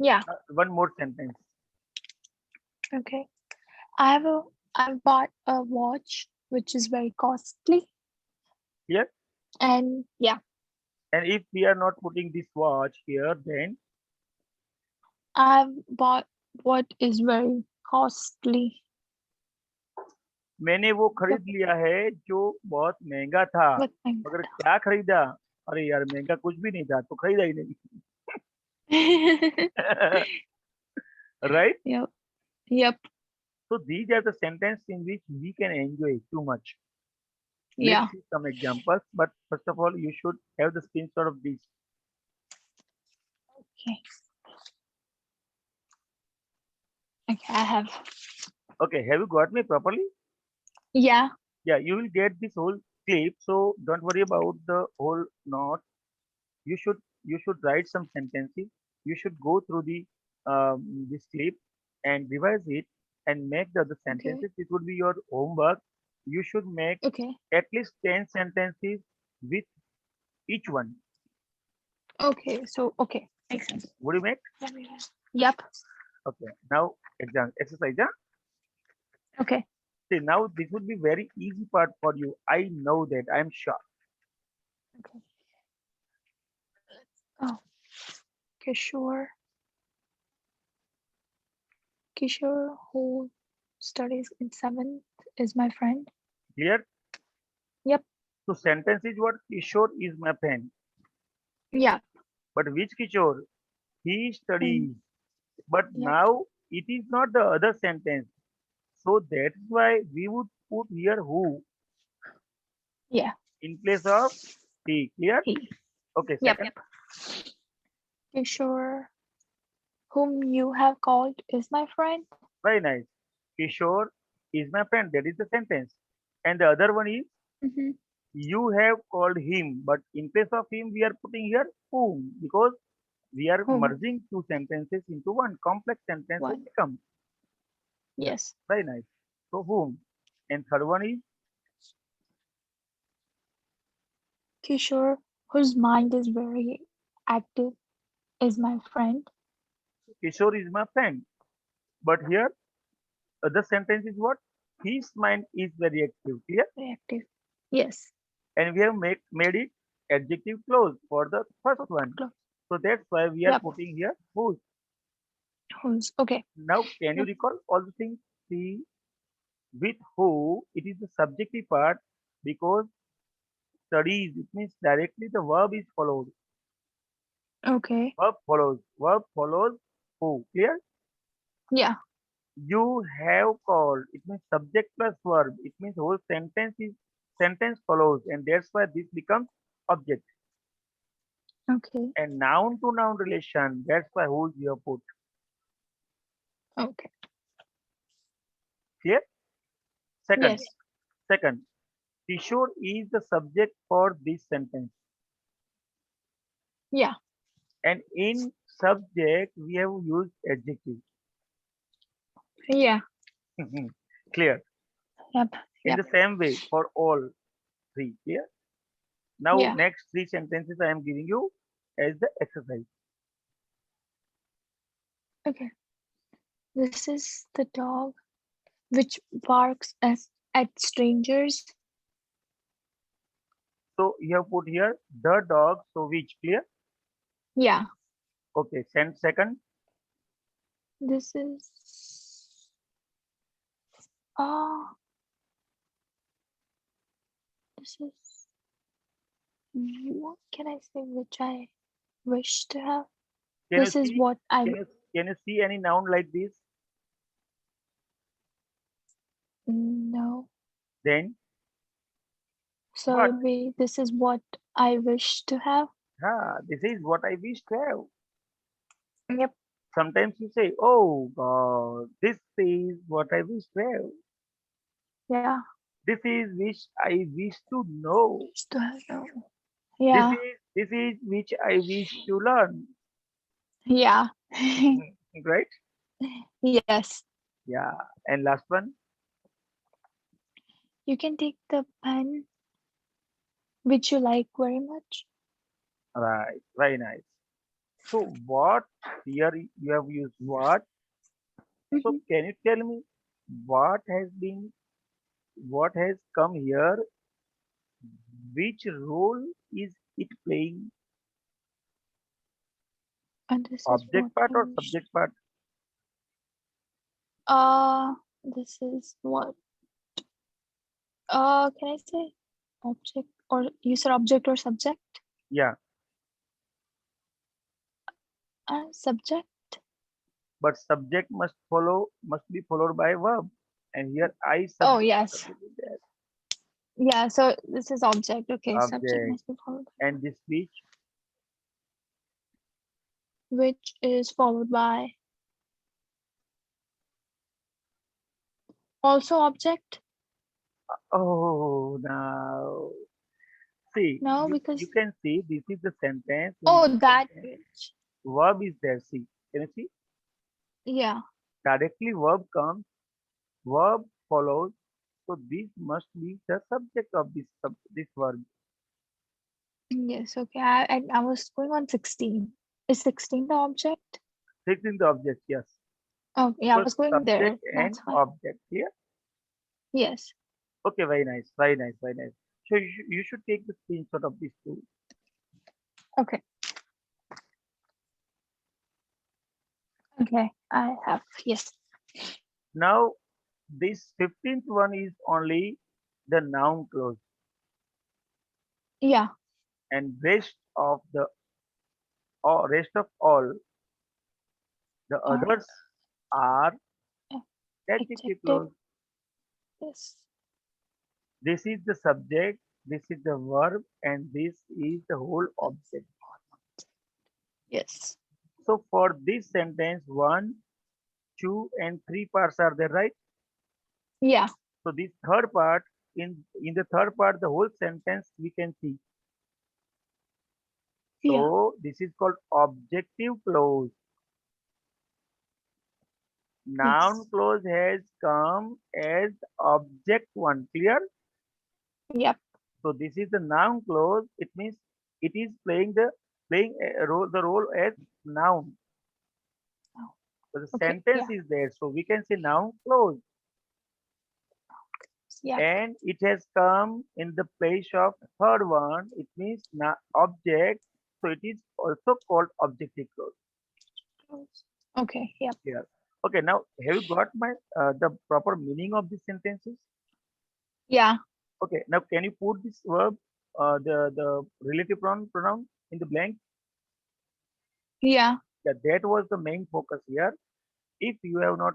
Yeah. One more sentence. Okay. I've bought a watch which is very costly. Clear? And yeah, And if we are not putting this watch here, then I've bought what is very costly. मैंने वो Yep. खरीद लिया है जो बहुत महंगा था. But मगर क्या खरीदा? अरे यार महंगा कुछ भी नहीं था तो खरीदा ही नहीं. yep. Right? Yep. So these are the sentences in which we can enjoy too much. Yeah. Let's see some examples. But first of all, you should have the screenshot of these. Okay. Okay, I have. Okay, have you got me properly? Yeah. Yeah, you will get this whole clip. So don't worry about the whole note. You should write some sentences. You should go through this clip and revise it and make the other Okay. sentences. It would be your homework. You should make Okay. at least 10 sentences with each one. Okay. So okay. Makes sense. Would you make? Let me write. Yep. Okay. Now exam exercise. Huh? Okay. See, now this would be very easy part for you. I know that. I'm sure. Okay. Oh, Kishore. Kishore, who studies in seventh, is my friend. Clear? Yep. So sentence is what Kishore is my friend. Yeah. But which Kishore? He Um, studies. But yep. now it is not the other sentence. So that's why we would put here who Yeah. in place of he. Clear? He. Okay, Yep. second. Kishore, whom you have called, is my friend. Very nice. Kishore is my friend. That is the sentence. And the other one is Mm-hmm. you have called him. But in place of him, we are putting here whom because we are Whom? merging two sentences into one complex sentence will One. become. Yeah, Yes. very nice. So whom? And third one is Kishore, whose mind is very active, is my friend. Kishore is my friend. But here, other sentence is what? His mind is very active. Clear? Very active. Yes. And we have made it adjective clause for the first one. Close. So that's why we are Yep. putting here whose. Whose? Okay. Now, can you Yep. recall all the things? See, with who, it is the subjective part because studies, it means directly the verb is followed. Okay. Verb follows. Verb follows who. Clear? Yeah. You have called. It means subject plus verb. It means whole sentence follows, and that's why this becomes object. Okay. And noun to noun relation. That's why whose you have put. Okay. Clear? Second, Yes. second. Kishore is the subject for this sentence. Yeah. And in subject, we have used adjective. Yeah. Clear. Yep. In Yep. the same way for all three. Clear. Now, Yeah. next three sentences I am giving you as the exercise. Okay. This is the dog which barks at strangers. So you have put here the dog. So which? Clear. Yeah. Okay. Send second. This is uh this is what can I say which I wish to have. Can you This is see? what I Can you see any noun like this? know. Then So what? it'll be this is what I wish to have. Ah, this is what I wish to have. Yep. Sometimes you say, "Oh God, this is what I wish to have. Yeah. This is which I wish to know. Wish to have. No. This Yeah. is this is which I wish to learn." Yeah. Right? Yes. Yeah. And last one. You can take the pen which you like very much. Right. Very nice. So what here you have used what? So Mhm. can you tell me what has been what has come here? Which role is it playing? And this is what Object part I or wish. subject part? This is what can I say object or you said object or subject? Yeah. Subject. But subject must be followed by verb. And here I Oh, subject, yes. subject is there. Yeah, so this is object. Okay, subject Object. must be followed by And this which? which is followed by also object. Oh, now. See, No, you because can see this is the sentence. In oh, this that sentence, which. verb is there. See, can you see? Yeah. Directly verb comes, verb follows. So this must be the subject of this verb. Yes. Okay. I was going on 16. Is 16 the object? Six in the object, yes. Oh, yeah. I So was going there. subject and That's why. object here. Yes. Okay, very nice, very nice, very nice. So you should take the screenshot of these two. Okay. Okay. I have. Yes. Now this 15th one is only the noun clause, Yeah. and rest of all the Or others are uh, adjective adjective. clause. Yes. This is the subject, this is the verb, and this is the whole object. Yes. So for this sentence, one, two, and three parts are there, right? Yeah. So this third part, in the third part, the whole sentence we can see. Yeah. So this is called objective clause. Noun Yes. clause has come as object one. Clear? Yep. So this is the noun clause. It means it is playing a role the role as noun. Oh, So the okay. sentence Yeah. is there. So we can say noun clause. Yep. And it has come in the place of third one. It means object. So it is also called objective clause. Okay. Yep. Here. Okay. Now have you got my the proper meaning of these sentences? Yeah. Okay. Now can you put this verb, the relative pronoun in the blank? Yeah. Yeah, that was the main focus here. If you have not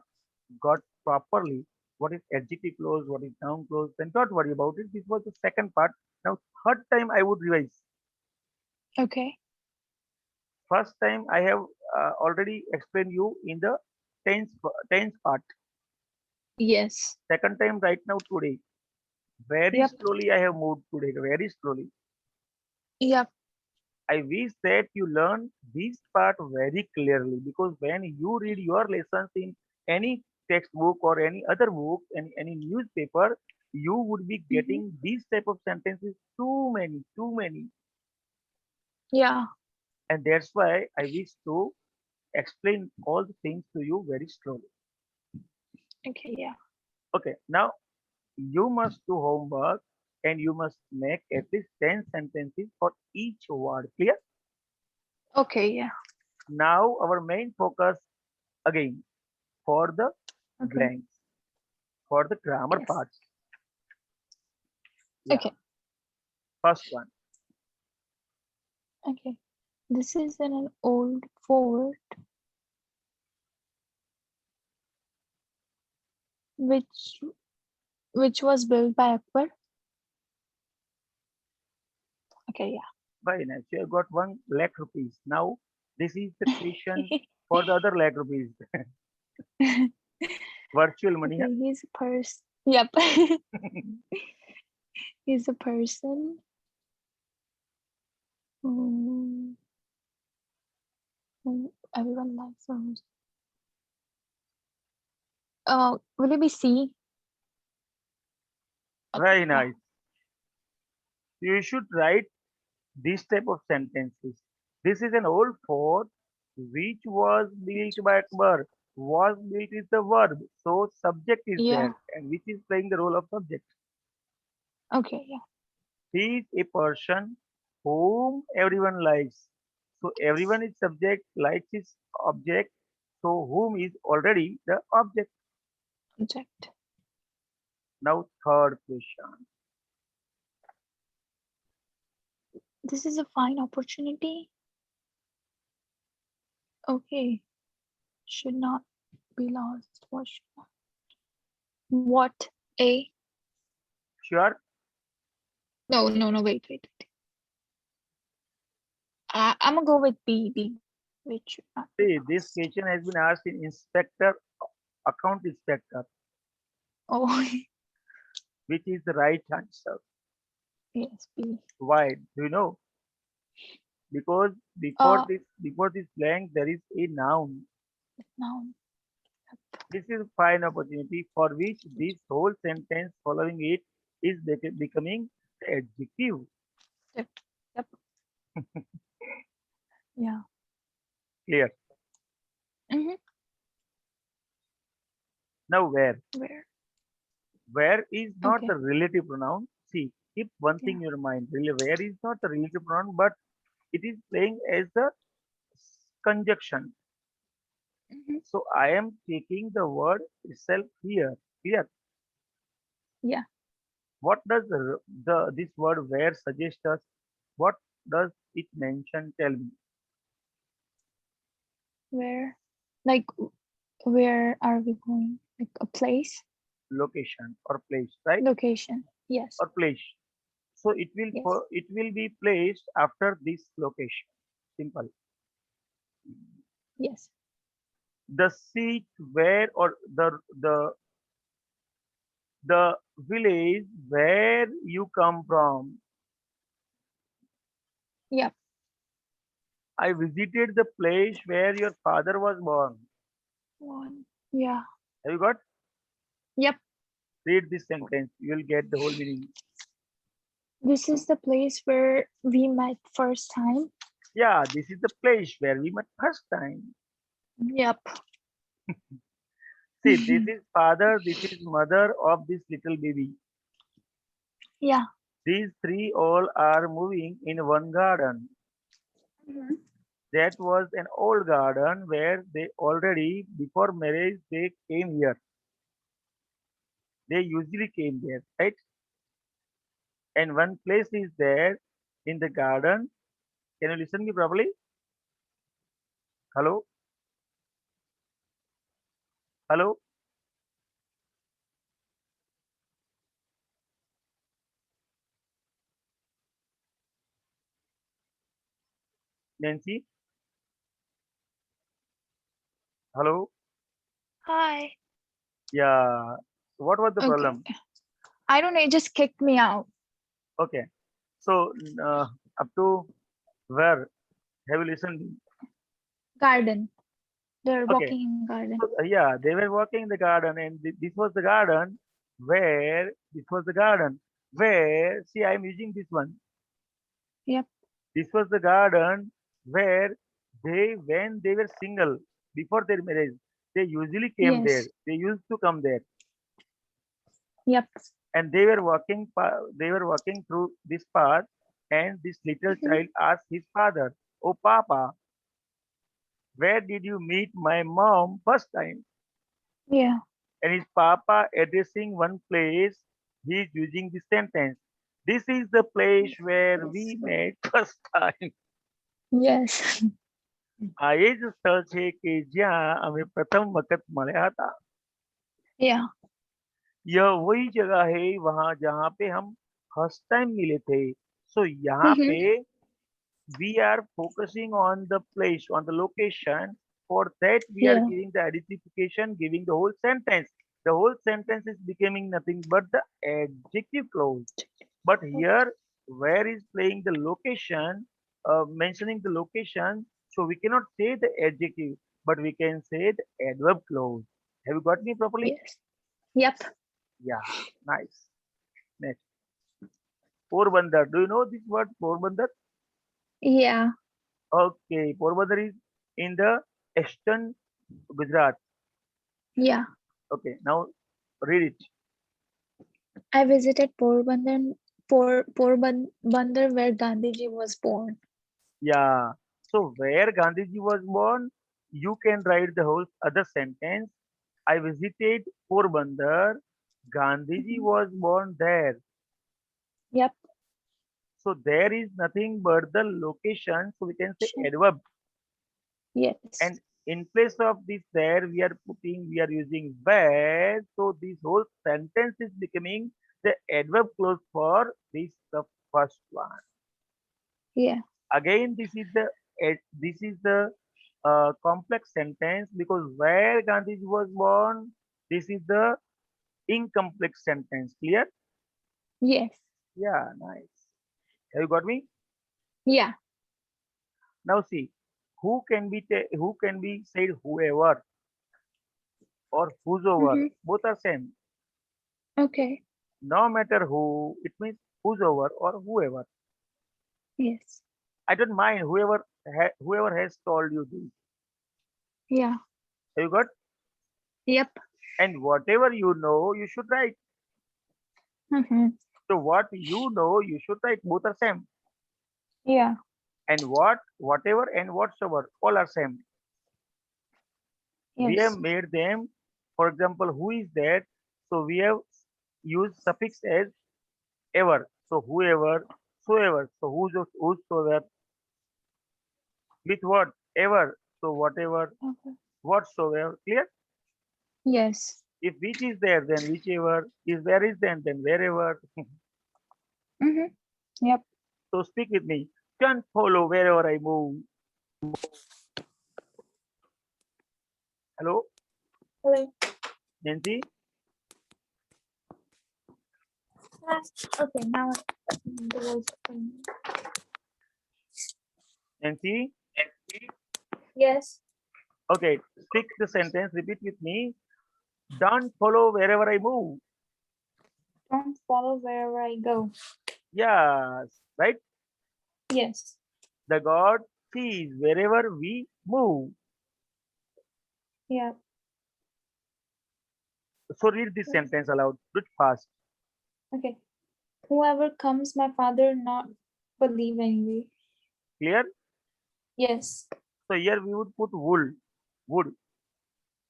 got properly what is adjective clause, what is noun clause, then don't worry about it. This was the second part. Now, third time I would revise. Okay. First time I have already explained you in the tense part. Yes. Second time right now today. Very Yep. slowly I have moved today. Very slowly. Yep. I wish that you learn this part very clearly because when you read your lessons in any textbook or any other book and any newspaper, you would be Hmm. getting these type of sentences too many, too many. Yeah. And that's why I wish to explain all the things to you very slowly. Okay. Yeah. Okay, now you must do homework and you must make at least 10 sentences for each word. Clear? Okay. Yeah. Now our main focus again for the Okay. blanks, for the grammar Yes. parts. Yeah, Okay. first one. Okay. This is an old fort which which was built by Akbar. Okay. Very nice. You have got 1 lakh rupees. Now, this is the question Yeah. for the other lakh rupees. Virtual money. Okay. He's a person. Yep. He's a person who, who everyone likes. Will it be C? Okay. Very Yeah. nice. You should write this type of sentences. This is an old fort which was built by Akbar. Was built is the verb. So subject is Yeah. there and which is playing the role of subject. Okay. Yeah. He is a person whom everyone likes. So everyone is subject, likes is object. So whom is already the object. Object. Now third question. This is a fine opportunity. Okay. Should not be lost. What should not? What? A? Sure. No, no, no. Wait. I'm gonna go with B. B. Which? See, this question has been asked in inspector, account inspector, Oh, which is the right answer. yes, B. Why? Do you know? Because Uh, before this blank there is a noun. noun. This is fine opportunity for which this whole sentence following it is becoming the adjective. Yep. Yep. Yeah. Clear. Mm-hmm. Now where? Where? Where is not Okay. the relative pronoun. See, keep one thing Yeah. in your mind. Really, where is not the relative pronoun, but it is playing as the conjunction. Mm-hmm. So I am taking the word itself here. Clear. Yeah. What does the this word where suggest us? What does it mention? Tell me. Where? Like, where are we going? Like a place? Location or place, right? Location. Yes. Or place. So Yes. it will be placed after this location. Simple. Yes. The seat where or the village where you come from. Yep. I visited the place where your father was born. One. Yeah. Have you got? Yep. Read this sentence. You will get the whole meaning. This is the place where we met first time. Yeah, this is the place where we met first time. Yep. See, this is father, this is mother of this little baby. Yeah. These three all are moving in one garden. Mhm. That was an old garden where they already, before marriage, they came here. They usually came there, right? And one place is there in the garden. Can you listen me properly? Hello? Hello? Nancy? Hello? Hi. Yeah. So what was the Okay. problem? I don't know. It just kicked me out. Okay. So up to where have you listened? Garden. They're Okay. walking in garden. So yeah, they were walking in the garden, and this was the garden where this was the garden where see I am using this one. Yep. This was the garden where they when they were single before their marriage, they usually came there. Yes. They used to come there, Yep. and they were walking through this path, and this little Mhm. child asked his father, "Oh, Papa, where did you meet my mom first time?" Yeah. And his papa addressing one place, he is using the sentence. This is the place where we met first time. Yes. આ એ જ સ્થળ છે કે જ્યાં અમે પ્રથમ વખત મળ્યા હતા. Yeah. यह वही जगह है वहां जहाँ पे हम फर्स्ट टाइम मिले थे. सो यहाँ Mhm. पे we are focusing on the place, on the location. For that, we are Yeah. giving the identification, giving the whole sentence. The whole sentence is becoming nothing but the adjective clause. But here, where is playing the location, mentioning the location, so we cannot say the adjective, but we can say the adverb clause. Have you got me properly? Yes. Yep. Yeah, nice. Next, Porbandar. Do you know this word Porbandar? Yeah. Okay, Porbandar is in the eastern Gujarat. Yeah. Okay, now read it. I visited Porbandar where Gandhiji was born. Yeah. So where Gandhiji was born, you can write the whole other sentence. I visited Porbandar. Gandhiji Mhm. was born there. Yep. So there is nothing but the location. So we can say Sure. adverb. Yes. And In place of this there, we are using where. So this whole sentence is becoming the adverb clause for this the first one. Yeah. Again, this is the complex sentence because where Gandhiji was born, this is the incomplete sentence. Clear? Yes. Yeah, nice. Have you got me? Yeah. Now see, who can be said whoever or whosoever. Mm-hmm. Both are same. Okay. No matter who, it means whosoever or whoever. Yes. I don't mind whoever has told you this. Yeah. Have you got? Yep. And whatever you know, you should write. Mm-hmm. So what you know, you should write. Both are same. Yeah. And whatever, and whatsoever, all are same. We have Yes. made them, for example, who is that? So we have used suffix as ever. So whoever, soever. So whosoever, with what? Ever. So whatever, Okay. whatsoever. Clear? Yes. If which is there, then whichever. Is where is then wherever. Mm-hmm. Yep. So speak with me. Don't follow wherever I move. Hello, Hello. Nancy? Okay. Now the voice. Nancy? Yes. Okay, speak the sentence, repeat with me. Don't follow wherever I move. Don't follow wherever I go. Yes, right? Yes. The God sees wherever we move. Yeah. So read this sentence aloud. Do it fast. Okay. Whoever comes, my father not believe anyway. Clear? Yes. So here we would put wool. Would.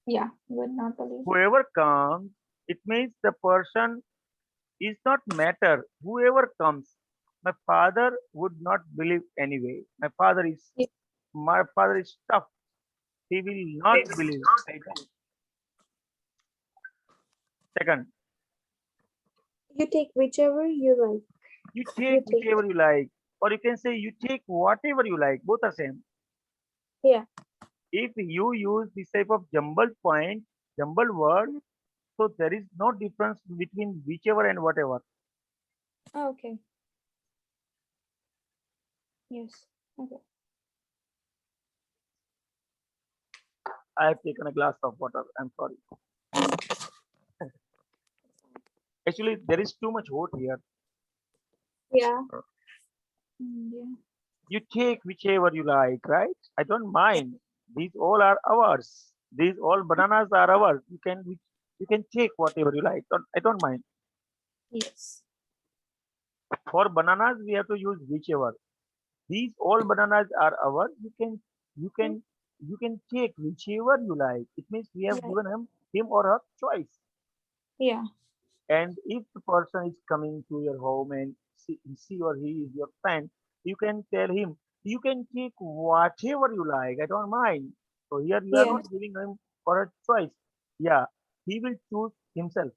Yeah. Would not believe. Whoever comes, it means the person is not matter. Whoever comes. My father would not believe anyway. Yeah. My father is tough. He will not believe. Right? Second, You take whichever you like. you You take take. whichever you like, or you can say you take whatever you like. Both are same. Yeah. If you use this type of jumbled word, so there is no difference between whichever and whatever. Oh, okay. Yes. Okay. I have taken a glass of water. I'm sorry. Actually, there is too much hot here. Yeah. Yeah. You take whichever you like, right? I don't mind. These all are ours. These all bananas are ours. You can take whatever you like. I don't mind. Yes. For bananas, we have to use whichever. These all bananas are ours. You Mm, can you can take whichever you like. It means we have yeah. given him or her choice. Yeah. And if the person is coming to your home and she or he is your friend, you can tell him, you can take whatever you like. I don't mind. So here you are Yeah. not giving him for a choice. Yeah, he will choose himself,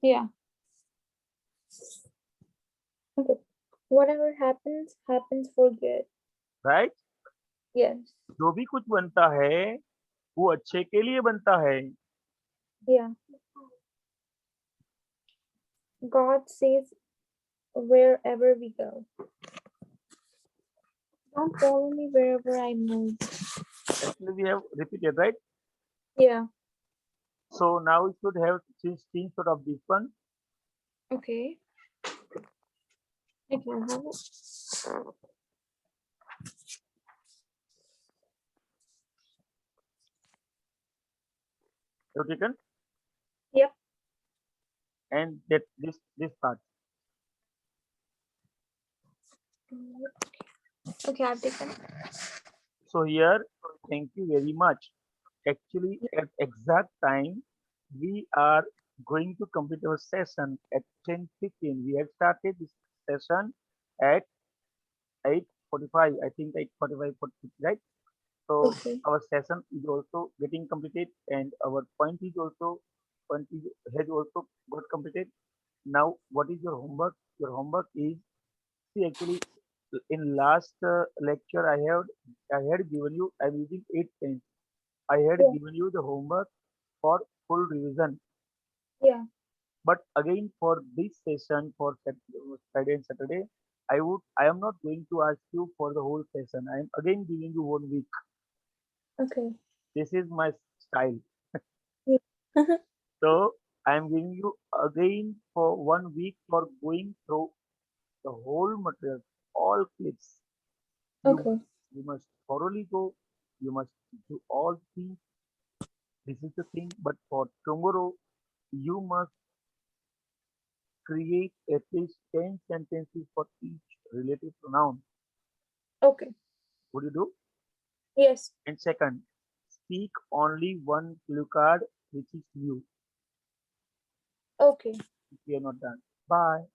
Yeah. Okay. Whatever happens, happens for good. right? Yes. जो भी कुछ बनता है वो अच्छे के लिए बनता है. Yeah. God says wherever we go. Don't follow me wherever I move. Actually, we have repeated, right? Yeah. So now we should have screenshot of this one. Okay. I can have it. You have taken Yep. and that this part. Okay, I've taken. So here, thank you very much. Actually, at exact time, we are going to complete our session at 10:15. We had started this session at 8:45. I think 8:45, 46, right? So Okay. our session is also getting completed, and our point is, has also got completed. Now, what is your homework? Your homework is, see, actually, in last lecture I had given you, I'm using 8 pens. I had Yeah. given you the homework for full revision. Yeah. But again, for this session for Friday and Saturday, I am not going to ask you for the whole session. I am again giving you 1 week. Okay. This is my style. Yeah. So I am giving you again for 1 week for going through the whole material, all clips. You Okay. must you must thoroughly go. You must do all things. This is the thing. But for tomorrow, you must create at least 10 sentences for each relative pronoun. Okay. Would you do? Yes. And second, speak only one clue card, which is you, Okay. if you are not done. Bye.